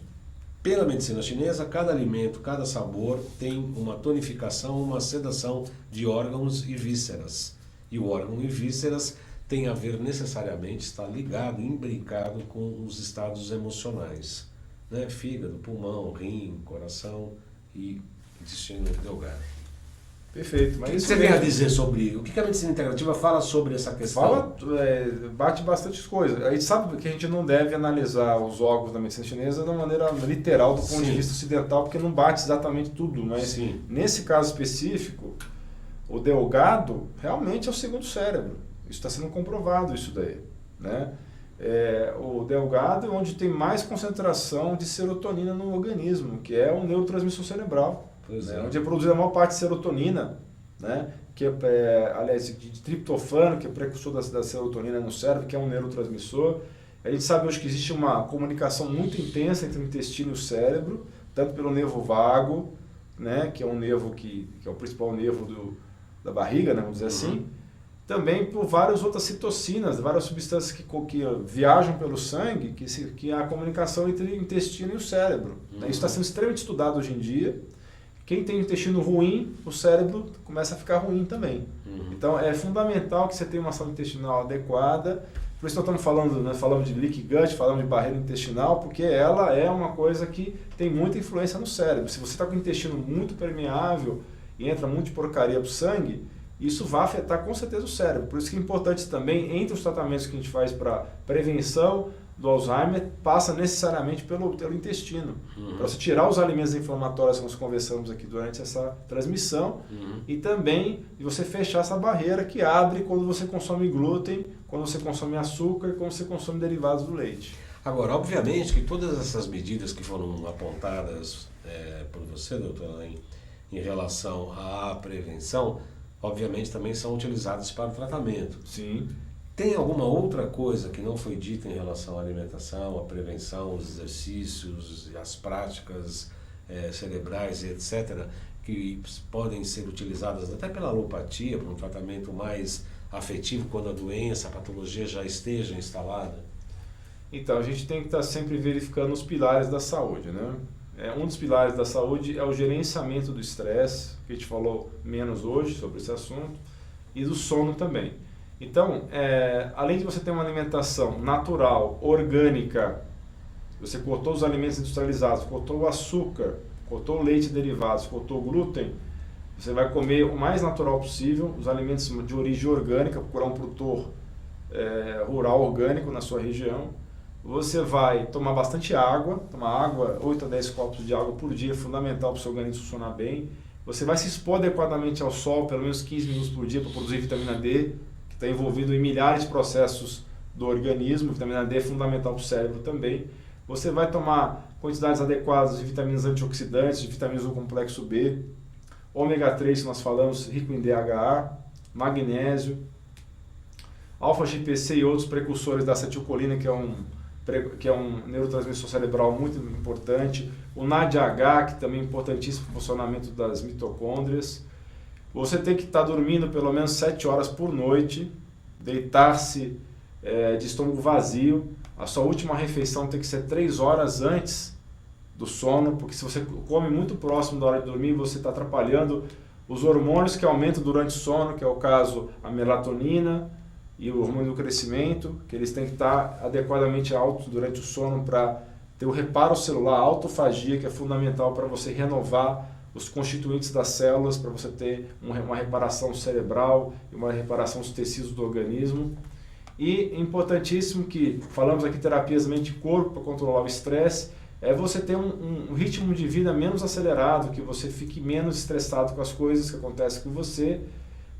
pela medicina chinesa, cada alimento, cada sabor tem uma tonificação, uma sedação de órgãos e vísceras. E o órgão e vísceras tem a ver necessariamente, está ligado, imbricado com os estados emocionais, né? Fígado, pulmão, rim, coração e intestino delgado. Perfeito. Mas O que você tem a dizer sobre o que a medicina integrativa fala sobre essa questão? Bate bastante coisas. A gente sabe que a gente não deve analisar os órgãos da medicina chinesa de uma maneira literal do ponto de vista ocidental, porque não bate exatamente tudo. Mas Sim. nesse caso específico, o delgado realmente é o segundo cérebro. Isso está sendo comprovado, isso daí, né? O delgado é onde tem mais concentração de serotonina no organismo, que é um neurotransmissor cerebral, né? Onde é produzida a maior parte de serotonina, né? Que aliás, de triptofano, que é precursor da serotonina no cérebro, que é um neurotransmissor. A gente sabe hoje que existe uma comunicação muito intensa entre o intestino e o cérebro, tanto pelo nervo vago, né? Que é um nervo que é o principal nervo da barriga, né? Vamos dizer assim. Também por várias outras citocinas, várias substâncias que viajam pelo sangue, que há a comunicação entre o intestino e o cérebro. Isso está sendo extremamente estudado hoje em dia. Quem tem o intestino ruim, o cérebro começa a ficar ruim também. Então é fundamental que você tenha uma saúde intestinal adequada. Por isso nós estamos falando, né, falamos de leaky gut, falamos de barreira intestinal, porque ela é uma coisa que tem muita influência no cérebro. Se você está com o intestino muito permeável e entra muito de porcaria para o sangue, isso vai afetar com certeza o cérebro. Por isso que é importante também, entre os tratamentos que a gente faz para prevenção do Alzheimer, passa necessariamente pelo intestino. Para você tirar os alimentos inflamatórios que nós conversamos aqui durante essa transmissão, e também de você fechar essa barreira que abre quando você consome glúten, quando você consome açúcar e quando você consome derivados do leite. Agora, obviamente que todas essas medidas que foram apontadas por você, doutor, em relação à prevenção, obviamente também são utilizadas para o tratamento. Sim. Tem alguma outra coisa que não foi dita em relação à alimentação, à prevenção, os exercícios, as práticas cerebrais e etc., que podem ser utilizadas até pela alopatia, para um tratamento mais afetivo quando a doença, a patologia já esteja instalada? Então, a gente tem que estar sempre verificando os pilares da saúde, né? Um dos pilares da saúde é o gerenciamento do estresse, que a gente falou menos hoje sobre esse assunto, e do sono também. Então, além de você ter uma alimentação natural, orgânica, você cortou os alimentos industrializados, cortou o açúcar, cortou o leite e derivados, cortou o glúten, você vai comer o mais natural possível, os alimentos de origem orgânica, procurar um produtor rural orgânico na sua região. Você vai tomar bastante água, tomar água, 8 a 10 copos de água por dia, é fundamental para o seu organismo funcionar bem. Você vai se expor adequadamente ao sol, pelo menos 15 minutos por dia, para produzir vitamina D, que está envolvido em milhares de processos do organismo. Vitamina D é fundamental para o cérebro também. Você vai tomar quantidades adequadas de vitaminas antioxidantes, de vitaminas do complexo B, ômega 3, que nós falamos, rico em DHA, magnésio, alfa-GPC e outros precursores da acetilcolina, que é um neurotransmissor cerebral muito importante, o NADH, que também é importantíssimo para o funcionamento das mitocôndrias. Você tem que estar dormindo pelo menos 7 horas por noite, deitar-se de estômago vazio. A sua última refeição tem que ser 3 horas antes do sono, porque se você come muito próximo da hora de dormir, você está atrapalhando os hormônios que aumentam durante o sono, que é o caso a melatonina e o hormônio do crescimento, que eles têm que estar adequadamente altos durante o sono para ter o reparo celular, a autofagia, que é fundamental para você renovar os constituintes das células, para você ter uma reparação cerebral e uma reparação dos tecidos do organismo. E importantíssimo que, falamos aqui terapias mente-corpo para controlar o estresse, é você ter um ritmo de vida menos acelerado, que você fique menos estressado com as coisas que acontecem com você.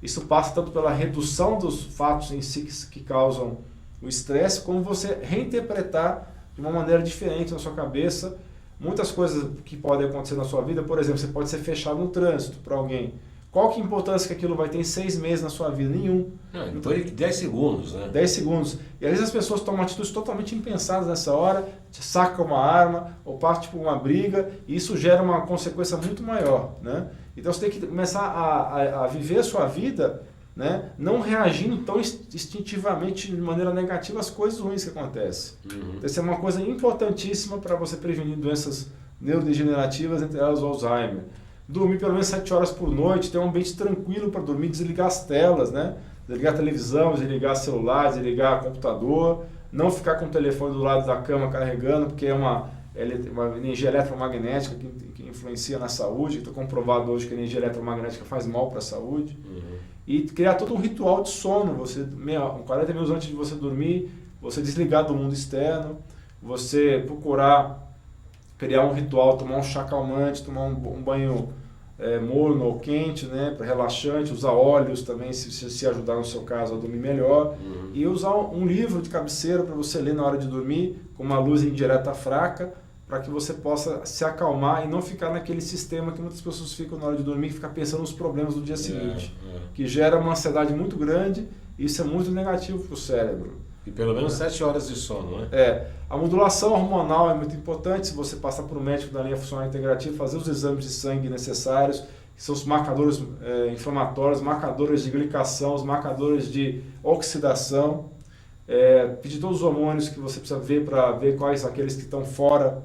Isso passa tanto pela redução dos fatos em si que causam o estresse, como você reinterpretar de uma maneira diferente na sua cabeça muitas coisas que podem acontecer na sua vida. Por exemplo, você pode ser fechado no trânsito para alguém. Qual que é a importância que aquilo vai ter em 6 meses na sua vida? Nenhum. Então, 10 segundos, né? 10 segundos. E às vezes as pessoas tomam atitudes totalmente impensadas nessa hora, sacam uma arma ou partem por uma briga, e isso gera uma consequência muito maior, né? Então você tem que começar a viver a sua vida, né? Não reagindo tão instintivamente de maneira negativa às coisas ruins que acontecem. Então, isso é uma coisa importantíssima para você prevenir doenças neurodegenerativas, entre elas o Alzheimer. Dormir pelo menos 7 horas por noite, ter um ambiente tranquilo para dormir, desligar as telas, né? Desligar a televisão, desligar celular, desligar computador, não ficar com o telefone do lado da cama carregando, porque é uma energia eletromagnética que influencia na saúde. Está comprovado hoje que a energia eletromagnética faz mal para a saúde. E criar todo um ritual de sono, 40 minutos antes de você dormir, você desligar do mundo externo, você procurar criar um ritual, tomar um chá calmante, tomar um banho morno ou quente, né, relaxante, usar óleos também, se ajudar no seu caso a dormir melhor, e usar um livro de cabeceira para você ler na hora de dormir, com uma luz indireta fraca, para que você possa se acalmar e não ficar naquele sistema que muitas pessoas ficam na hora de dormir, que fica pensando nos problemas do dia seguinte, que gera uma ansiedade muito grande, e isso é muito negativo para o cérebro. E pelo menos 7 horas de sono, né? A modulação hormonal é muito importante. Se você passar por um médico da linha funcional integrativa, fazer os exames de sangue necessários, que são os marcadores inflamatórios, marcadores de glicação, os marcadores de oxidação, pedir todos os hormônios que você precisa ver para ver quais aqueles que estão fora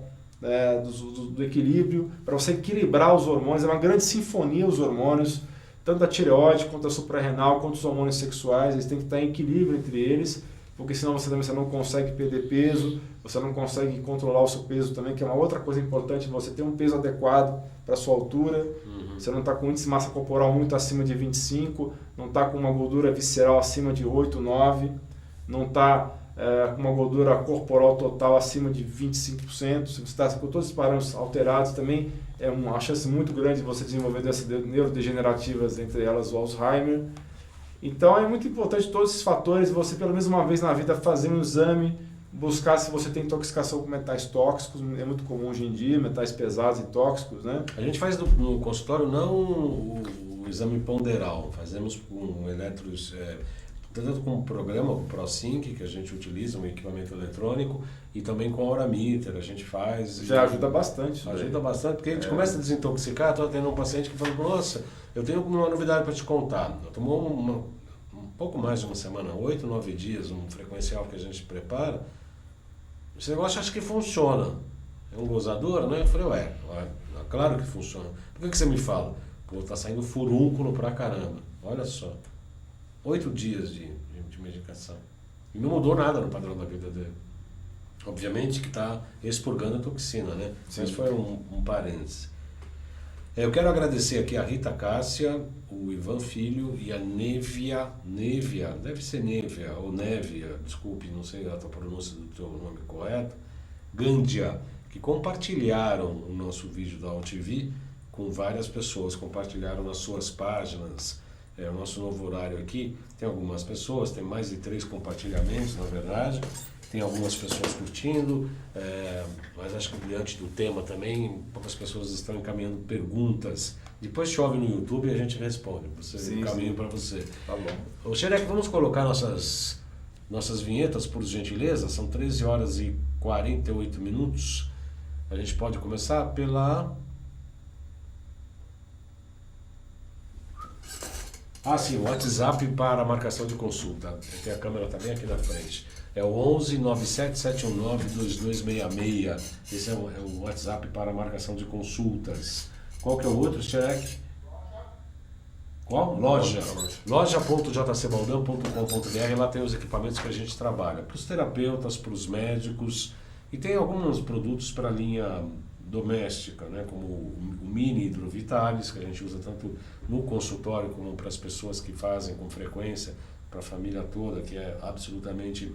do equilíbrio, para você equilibrar os hormônios. É uma grande sinfonia os hormônios, tanto da tireoide quanto da suprarrenal, quanto os hormônios sexuais, eles têm que estar em equilíbrio entre eles, porque senão você não consegue perder peso, você não consegue controlar o seu peso também, que é uma outra coisa importante, você ter um peso adequado para a sua altura, você não está com índice de massa corporal muito acima de 25, não está com uma gordura visceral acima de 8, 9, não está com uma gordura corporal total acima de 25%, se você está com todos os parâmetros alterados também, é uma chance muito grande de você desenvolver doenças neurodegenerativas, entre elas o Alzheimer. Então é muito importante todos esses fatores, você pelo menos uma vez na vida fazer um exame, buscar se você tem intoxicação com metais tóxicos, é muito comum hoje em dia, metais pesados e tóxicos, né? A gente faz no consultório não o exame ponderal, fazemos com eletros, tanto com o programa, o ProSync, que a gente utiliza, um equipamento eletrônico, e também com a Aurameter, a gente faz. Já ajuda bastante. Ajuda bastante, porque a gente começa a desintoxicar. Estou tendo um paciente que fala, nossa, eu tenho uma novidade para te contar. Eu tomou um pouco mais de uma semana, 8, 9 dias, um frequencial que a gente prepara. Esse negócio acho que funciona. É um gozador, né? Eu falei, claro que funciona. Por que você me fala? Pô, tá saindo furúnculo pra caramba. Olha só. 8 dias de medicação. E não mudou nada no padrão da vida dele. Obviamente que está expurgando a toxina, né? Mas foi um parênteses. Eu quero agradecer aqui a Rita Cássia, o Ivan Filho e a Névia, deve ser Névia ou Névia, desculpe, não sei a tua pronúncia do teu nome correto, Gândia, que compartilharam o nosso vídeo da AltV com várias pessoas, compartilharam nas suas páginas. O nosso novo horário aqui tem algumas pessoas, tem mais de 3 compartilhamentos, na verdade, tem algumas pessoas curtindo, mas acho que diante do tema também, poucas pessoas estão encaminhando perguntas. Depois chove no YouTube e a gente responde, você encaminha para você. Tá bom. Ô Xerec, vamos colocar nossas vinhetas, por gentileza, são 13 horas e 48 minutos. A gente pode começar pela... sim, o WhatsApp para marcação de consulta. Tem a câmera também aqui na frente. É o 11 97 719 2266. Esse é o WhatsApp para marcação de consultas. Qual que é o outro, Xerec? Qual? Loja. Loja.jcbaldão.com.br. Lá tem os equipamentos que a gente trabalha. Para os terapeutas, para os médicos. E tem alguns produtos para a linha doméstica, né, como o Mini Hidrovitalis, que a gente usa tanto no consultório como para as pessoas que fazem com frequência para a família toda, que é absolutamente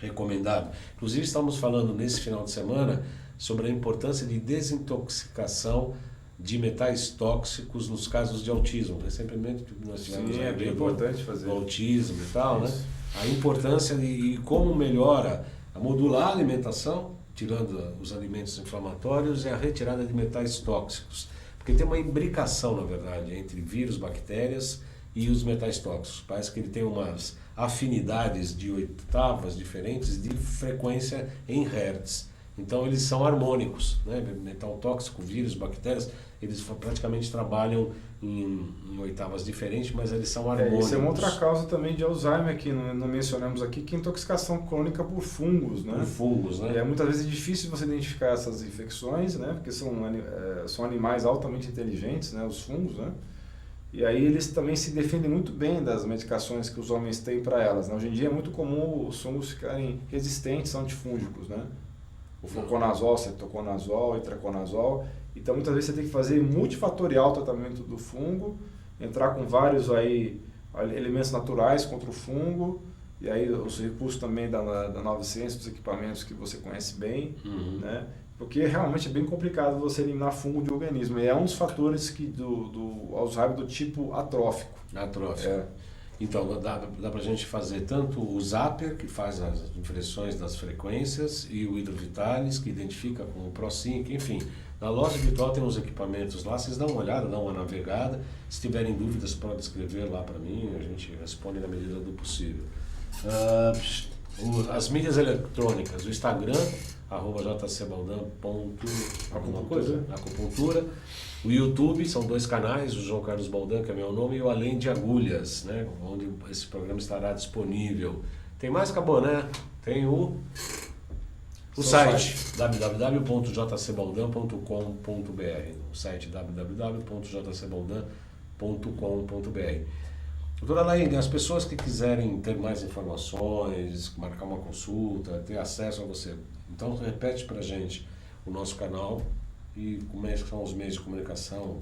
recomendado. Inclusive estamos falando nesse final de semana sobre a importância de desintoxicação de metais tóxicos nos casos de autismo. Recentemente nós tivemos é bem importante fazer o autismo e tal, isso, né? A importância de como melhora a modular a alimentação, tirando os alimentos inflamatórios, e a retirada de metais tóxicos. Porque tem uma imbricação, na verdade, entre vírus, bactérias e os metais tóxicos. Parece que ele tem umas afinidades de oitavas diferentes de frequência em hertz. Então eles são harmônicos, né? Metal tóxico, vírus, bactérias, eles praticamente trabalham em oitavas diferentes, mas eles são harmônicos. Isso é uma outra causa também de Alzheimer que não mencionamos aqui, que é intoxicação crônica por fungos, né? Por fungos, né? Muitas vezes é difícil você identificar essas infecções, né? Porque são animais altamente inteligentes, né? Os fungos, né? E aí eles também se defendem muito bem das medicações que os homens têm para elas, né? Hoje em dia é muito comum os fungos ficarem resistentes a antifúngicos, né? O fluconazol, cetoconazol, itraconazol. Então muitas vezes você tem que fazer multifatorial o tratamento do fungo, entrar com vários aí elementos naturais contra o fungo, e aí os recursos também da Nova Ciência, dos equipamentos que você conhece bem, né? Porque realmente é bem complicado você eliminar fungo de organismo. E é um dos fatores do Alzheimer do tipo atrófico. Atrófico. Então, dá para a gente fazer tanto o Zapper, que faz as impressões das frequências, e o Hidrovitalis, que identifica com o ProSync, enfim. Na loja virtual tem uns equipamentos lá, vocês dão uma olhada, dão uma navegada. Se tiverem dúvidas, podem escrever lá para mim, a gente responde na medida do possível. As mídias eletrônicas, o Instagram, @jcbaldan.acupuntura. O YouTube, são 2 canais, o João Carlos Baldan, que é meu nome, e o Além de Agulhas, né, onde esse programa estará disponível. Tem mais, acabou, né? Tem o site www.jcbaldan.com.br, o site www.jcbaldan.com.br. Doutora Laine, as pessoas que quiserem ter mais informações, marcar uma consulta, ter acesso a você, então repete para a gente o nosso canal e como é que são os meios de comunicação,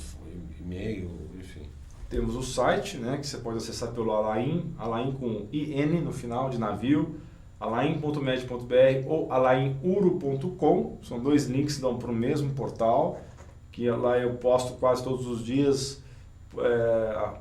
e-mail, enfim. Temos o site, né, que você pode acessar pelo Alain com IN no final de navio, alain.med.br ou alainuro.com, são 2 links que dão para o mesmo portal, que lá eu posto quase todos os dias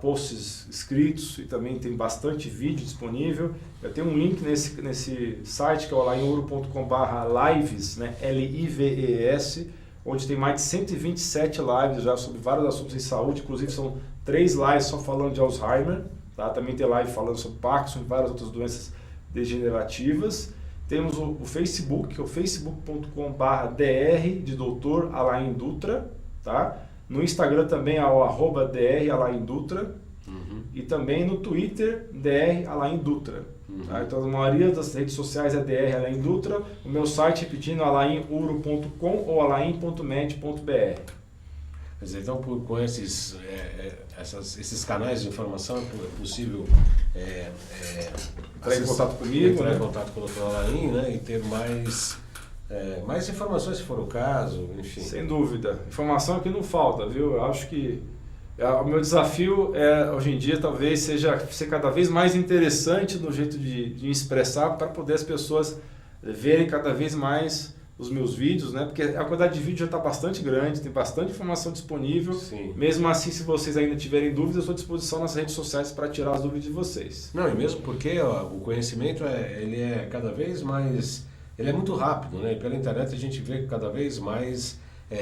posts escritos e também tem bastante vídeo disponível. Eu tenho um link nesse site que é o alainuro.com/lives, né, LIVES, onde tem mais de 127 lives já sobre vários assuntos em saúde, inclusive são 3 lives só falando de Alzheimer, tá? Também tem live falando sobre Parkinson e várias outras doenças degenerativas. Temos o Facebook, que é o facebook.com/dr de Dr. Alain Dutra, tá? No Instagram também é o @Dr. Alain Dutra, e também no Twitter, Dr. Alain Dutra. Tá? Então a maioria das redes sociais é Dr. Alain Dutra. O meu site, repetindo, alainuro.com ou alain.med.br. Quer dizer, então com esses canais de informação é possível entrar em contato comigo, entrar né? em contato com o Dr. Alain, né? E ter mais informações se for o caso, enfim. Sem dúvida. Informação é que não falta, viu? Eu acho que o meu desafio hoje em dia talvez ser cada vez mais interessante no jeito de expressar, para poder as pessoas verem cada vez mais os meus vídeos, né? Porque a quantidade de vídeo já está bastante grande, tem bastante informação disponível. Sim. Mesmo assim, se vocês ainda tiverem dúvidas, eu estou à disposição nas redes sociais para tirar as dúvidas de vocês. Não, e mesmo porque o conhecimento ele é cada vez mais... Ele é muito rápido, né? Pela internet a gente vê cada vez mais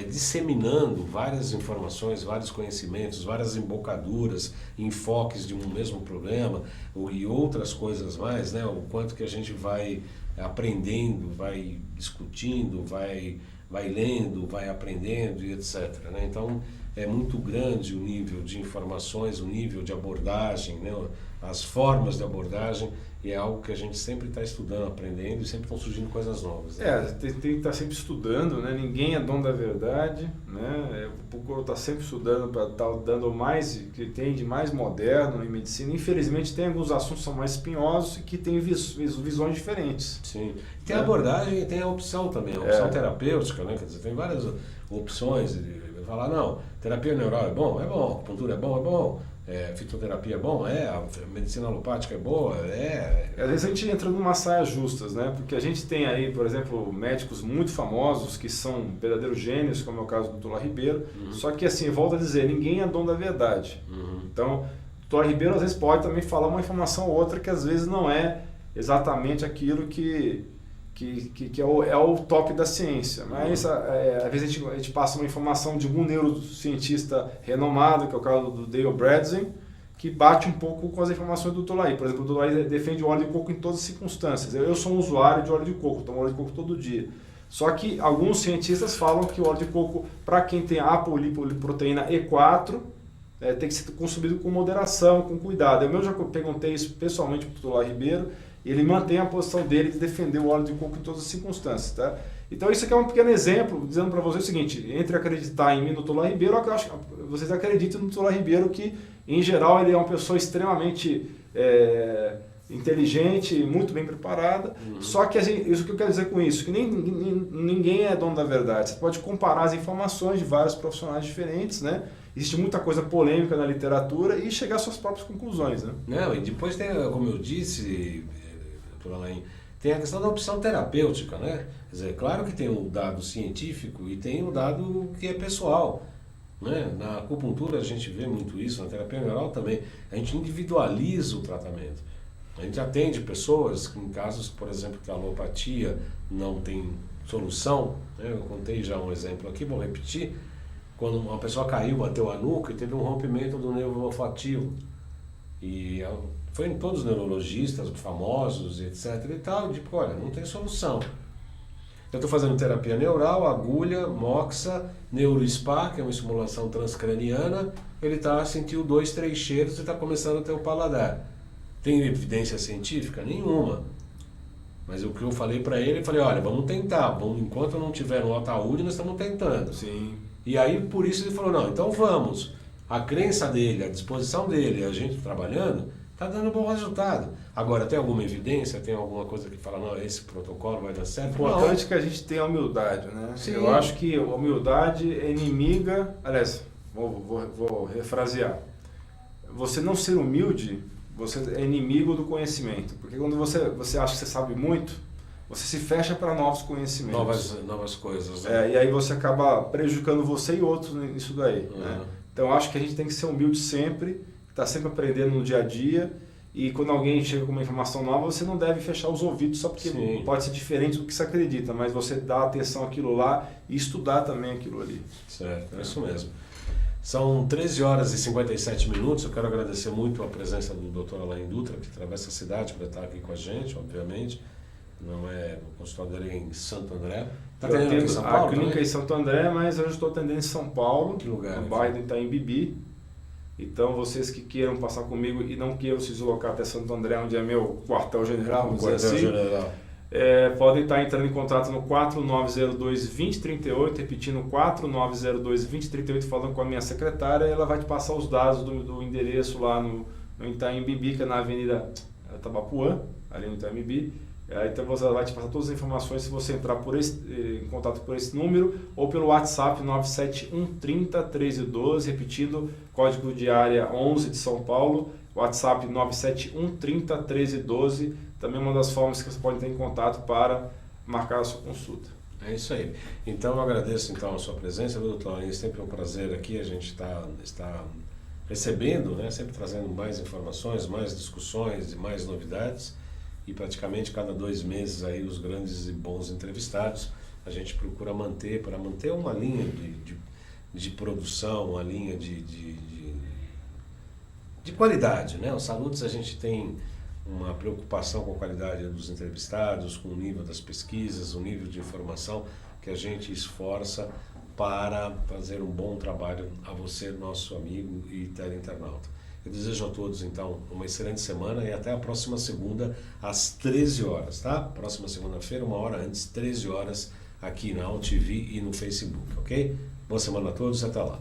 disseminando várias informações, vários conhecimentos, várias embocaduras, enfoques de um mesmo problema e outras coisas mais, né? O quanto que a gente vai aprendendo, vai discutindo, vai lendo, vai aprendendo e etc, né? Então é muito grande o nível de informações, o nível de abordagem, né? As formas de abordagem, e é algo que a gente sempre está estudando, aprendendo, e sempre estão surgindo coisas novas, né? Tem que estar sempre estudando, né? Ninguém é dono da verdade, né? O procuro está sempre estudando para estar dando mais que tem de mais moderno em medicina. Infelizmente tem alguns assuntos que são mais espinhosos e que têm visões diferentes. Sim. Tem a abordagem e tem a opção também, a opção terapêutica, né? Quer dizer, tem várias opções. falar, não, terapia neural é bom, acupuntura é bom, fitoterapia é bom, a medicina alopática é boa, Às vezes a gente entra numa saia justas, né? Porque a gente tem aí, por exemplo, médicos muito famosos que são verdadeiros gênios, como é o caso do Dr. Ribeiro, só que assim, volto a dizer, ninguém é dono da verdade. Então, o Dr. Ribeiro às vezes pode também falar uma informação ou outra que às vezes não é exatamente aquilo que é o top da ciência. Mas às vezes a gente passa uma informação de algum neurocientista renomado, que é o caso do Dale Bredesen, que bate um pouco com as informações do Dr. Laí. Por exemplo, o Dr. Laí defende o óleo de coco em todas as circunstâncias. Eu sou um usuário de óleo de coco, tomo óleo de coco todo dia. Só que alguns cientistas falam que o óleo de coco, para quem tem apolipoproteína E4, tem que ser consumido com moderação, com cuidado. Eu mesmo já perguntei isso pessoalmente para o Dr. Ribeiro, e ele mantém a posição dele de defender o óleo de coco em todas as circunstâncias. Tá? Então isso aqui é um pequeno exemplo, dizendo para vocês o seguinte, entre acreditar em mim no Dr. Ribeiro, eu acho que vocês acreditam no Dr. Ribeiro que, em geral, ele é uma pessoa extremamente inteligente, muito bem preparada, só que isso que eu quero dizer com isso, que ninguém é dono da verdade. Você pode comparar as informações de vários profissionais diferentes, né? Existe muita coisa polêmica na literatura e chegar às suas próprias conclusões, né? Não, e depois tem, como eu disse, doutor Alain, tem a questão da opção terapêutica, né? Quer dizer, claro que tem o dado científico e tem o dado que é pessoal, né? Na acupuntura a gente vê muito isso, na terapia neural também. A gente individualiza o tratamento. A gente atende pessoas que, em casos, por exemplo, que a alopatia não tem solução, né? Eu contei já um exemplo aqui, vou repetir. Quando uma pessoa caiu, bateu a nuca e teve um rompimento do nervo olfativo. E foi em todos os neurologistas famosos, etc. e tal, tipo, olha, não tem solução. Eu estou fazendo terapia neural, agulha, moxa, neurospa, que é uma estimulação transcraniana, ele sentiu 2, 3 cheiros e está começando a ter o paladar. Tem evidência científica? Nenhuma. Mas o que eu falei para ele, eu falei, olha, vamos tentar, enquanto não tiver um ataúde, nós estamos tentando. Sim. E aí, por isso ele falou, não, então vamos. A crença dele, a disposição dele, a gente trabalhando, está dando bom resultado. Agora, tem alguma evidência, tem alguma coisa que fala, não, esse protocolo vai dar certo? O importante é que a gente tenha humildade, né? Sim. Eu acho que a humildade é inimiga, aliás, vou refrasear. Você não ser humilde, você é inimigo do conhecimento. Porque quando você acha que você sabe muito, você se fecha para novos conhecimentos. Novas coisas. Né? E aí você acaba prejudicando você e outros nisso daí. Né? Então eu acho que a gente tem que ser humilde sempre, estar sempre aprendendo no dia a dia. E quando alguém chega com uma informação nova, você não deve fechar os ouvidos só porque pode ser diferente do que você acredita, mas você dá atenção àquilo lá e estudar também aquilo ali. Certo, é isso mesmo. São 13 horas e 57 minutos. Eu quero agradecer muito a presença do Dr. Alain Dutra, que atravessa a cidade para estar aqui com a gente, obviamente. Não é o consultório dele em Santo André. Está atendendo aqui em São Paulo? A clínica em Santo André, mas eu estou atendendo em São Paulo, que lugar, no bairro do Itaim Bibi. Então, vocês que queiram passar comigo e não queiram se deslocar até Santo André, onde é meu quartel-general, vamos dizer assim, podem estar entrando em contato no 4902-2038, repetindo 4902-2038, falando com a minha secretária, e ela vai te passar os dados do endereço lá no Itaim Bibi, que é na Avenida Tabapuã, ali no Itaim Bibi. Então você vai te passar todas as informações se você entrar em contato por esse número ou pelo WhatsApp 971301312, repetindo, código de área 11 de São Paulo, WhatsApp 971301312, também uma das formas que você pode ter em contato para marcar a sua consulta. É isso aí. Então eu agradeço então a sua presença, doutor. É sempre um prazer aqui, a gente está recebendo, né, sempre trazendo mais informações, mais discussões e mais novidades. E praticamente cada 2 meses aí os grandes e bons entrevistados a gente procura manter, para manter uma linha de produção, uma linha de qualidade, né? Os Saludes a gente tem uma preocupação com a qualidade dos entrevistados, com o nível das pesquisas, o nível de informação que a gente esforça para fazer um bom trabalho a você, nosso amigo e teleinternauta. Eu desejo a todos, então, uma excelente semana e até a próxima segunda, às 13 horas, tá? Próxima segunda-feira, 1 hora antes, 13 horas, aqui na AltV e no Facebook, ok? Boa semana a todos e até lá.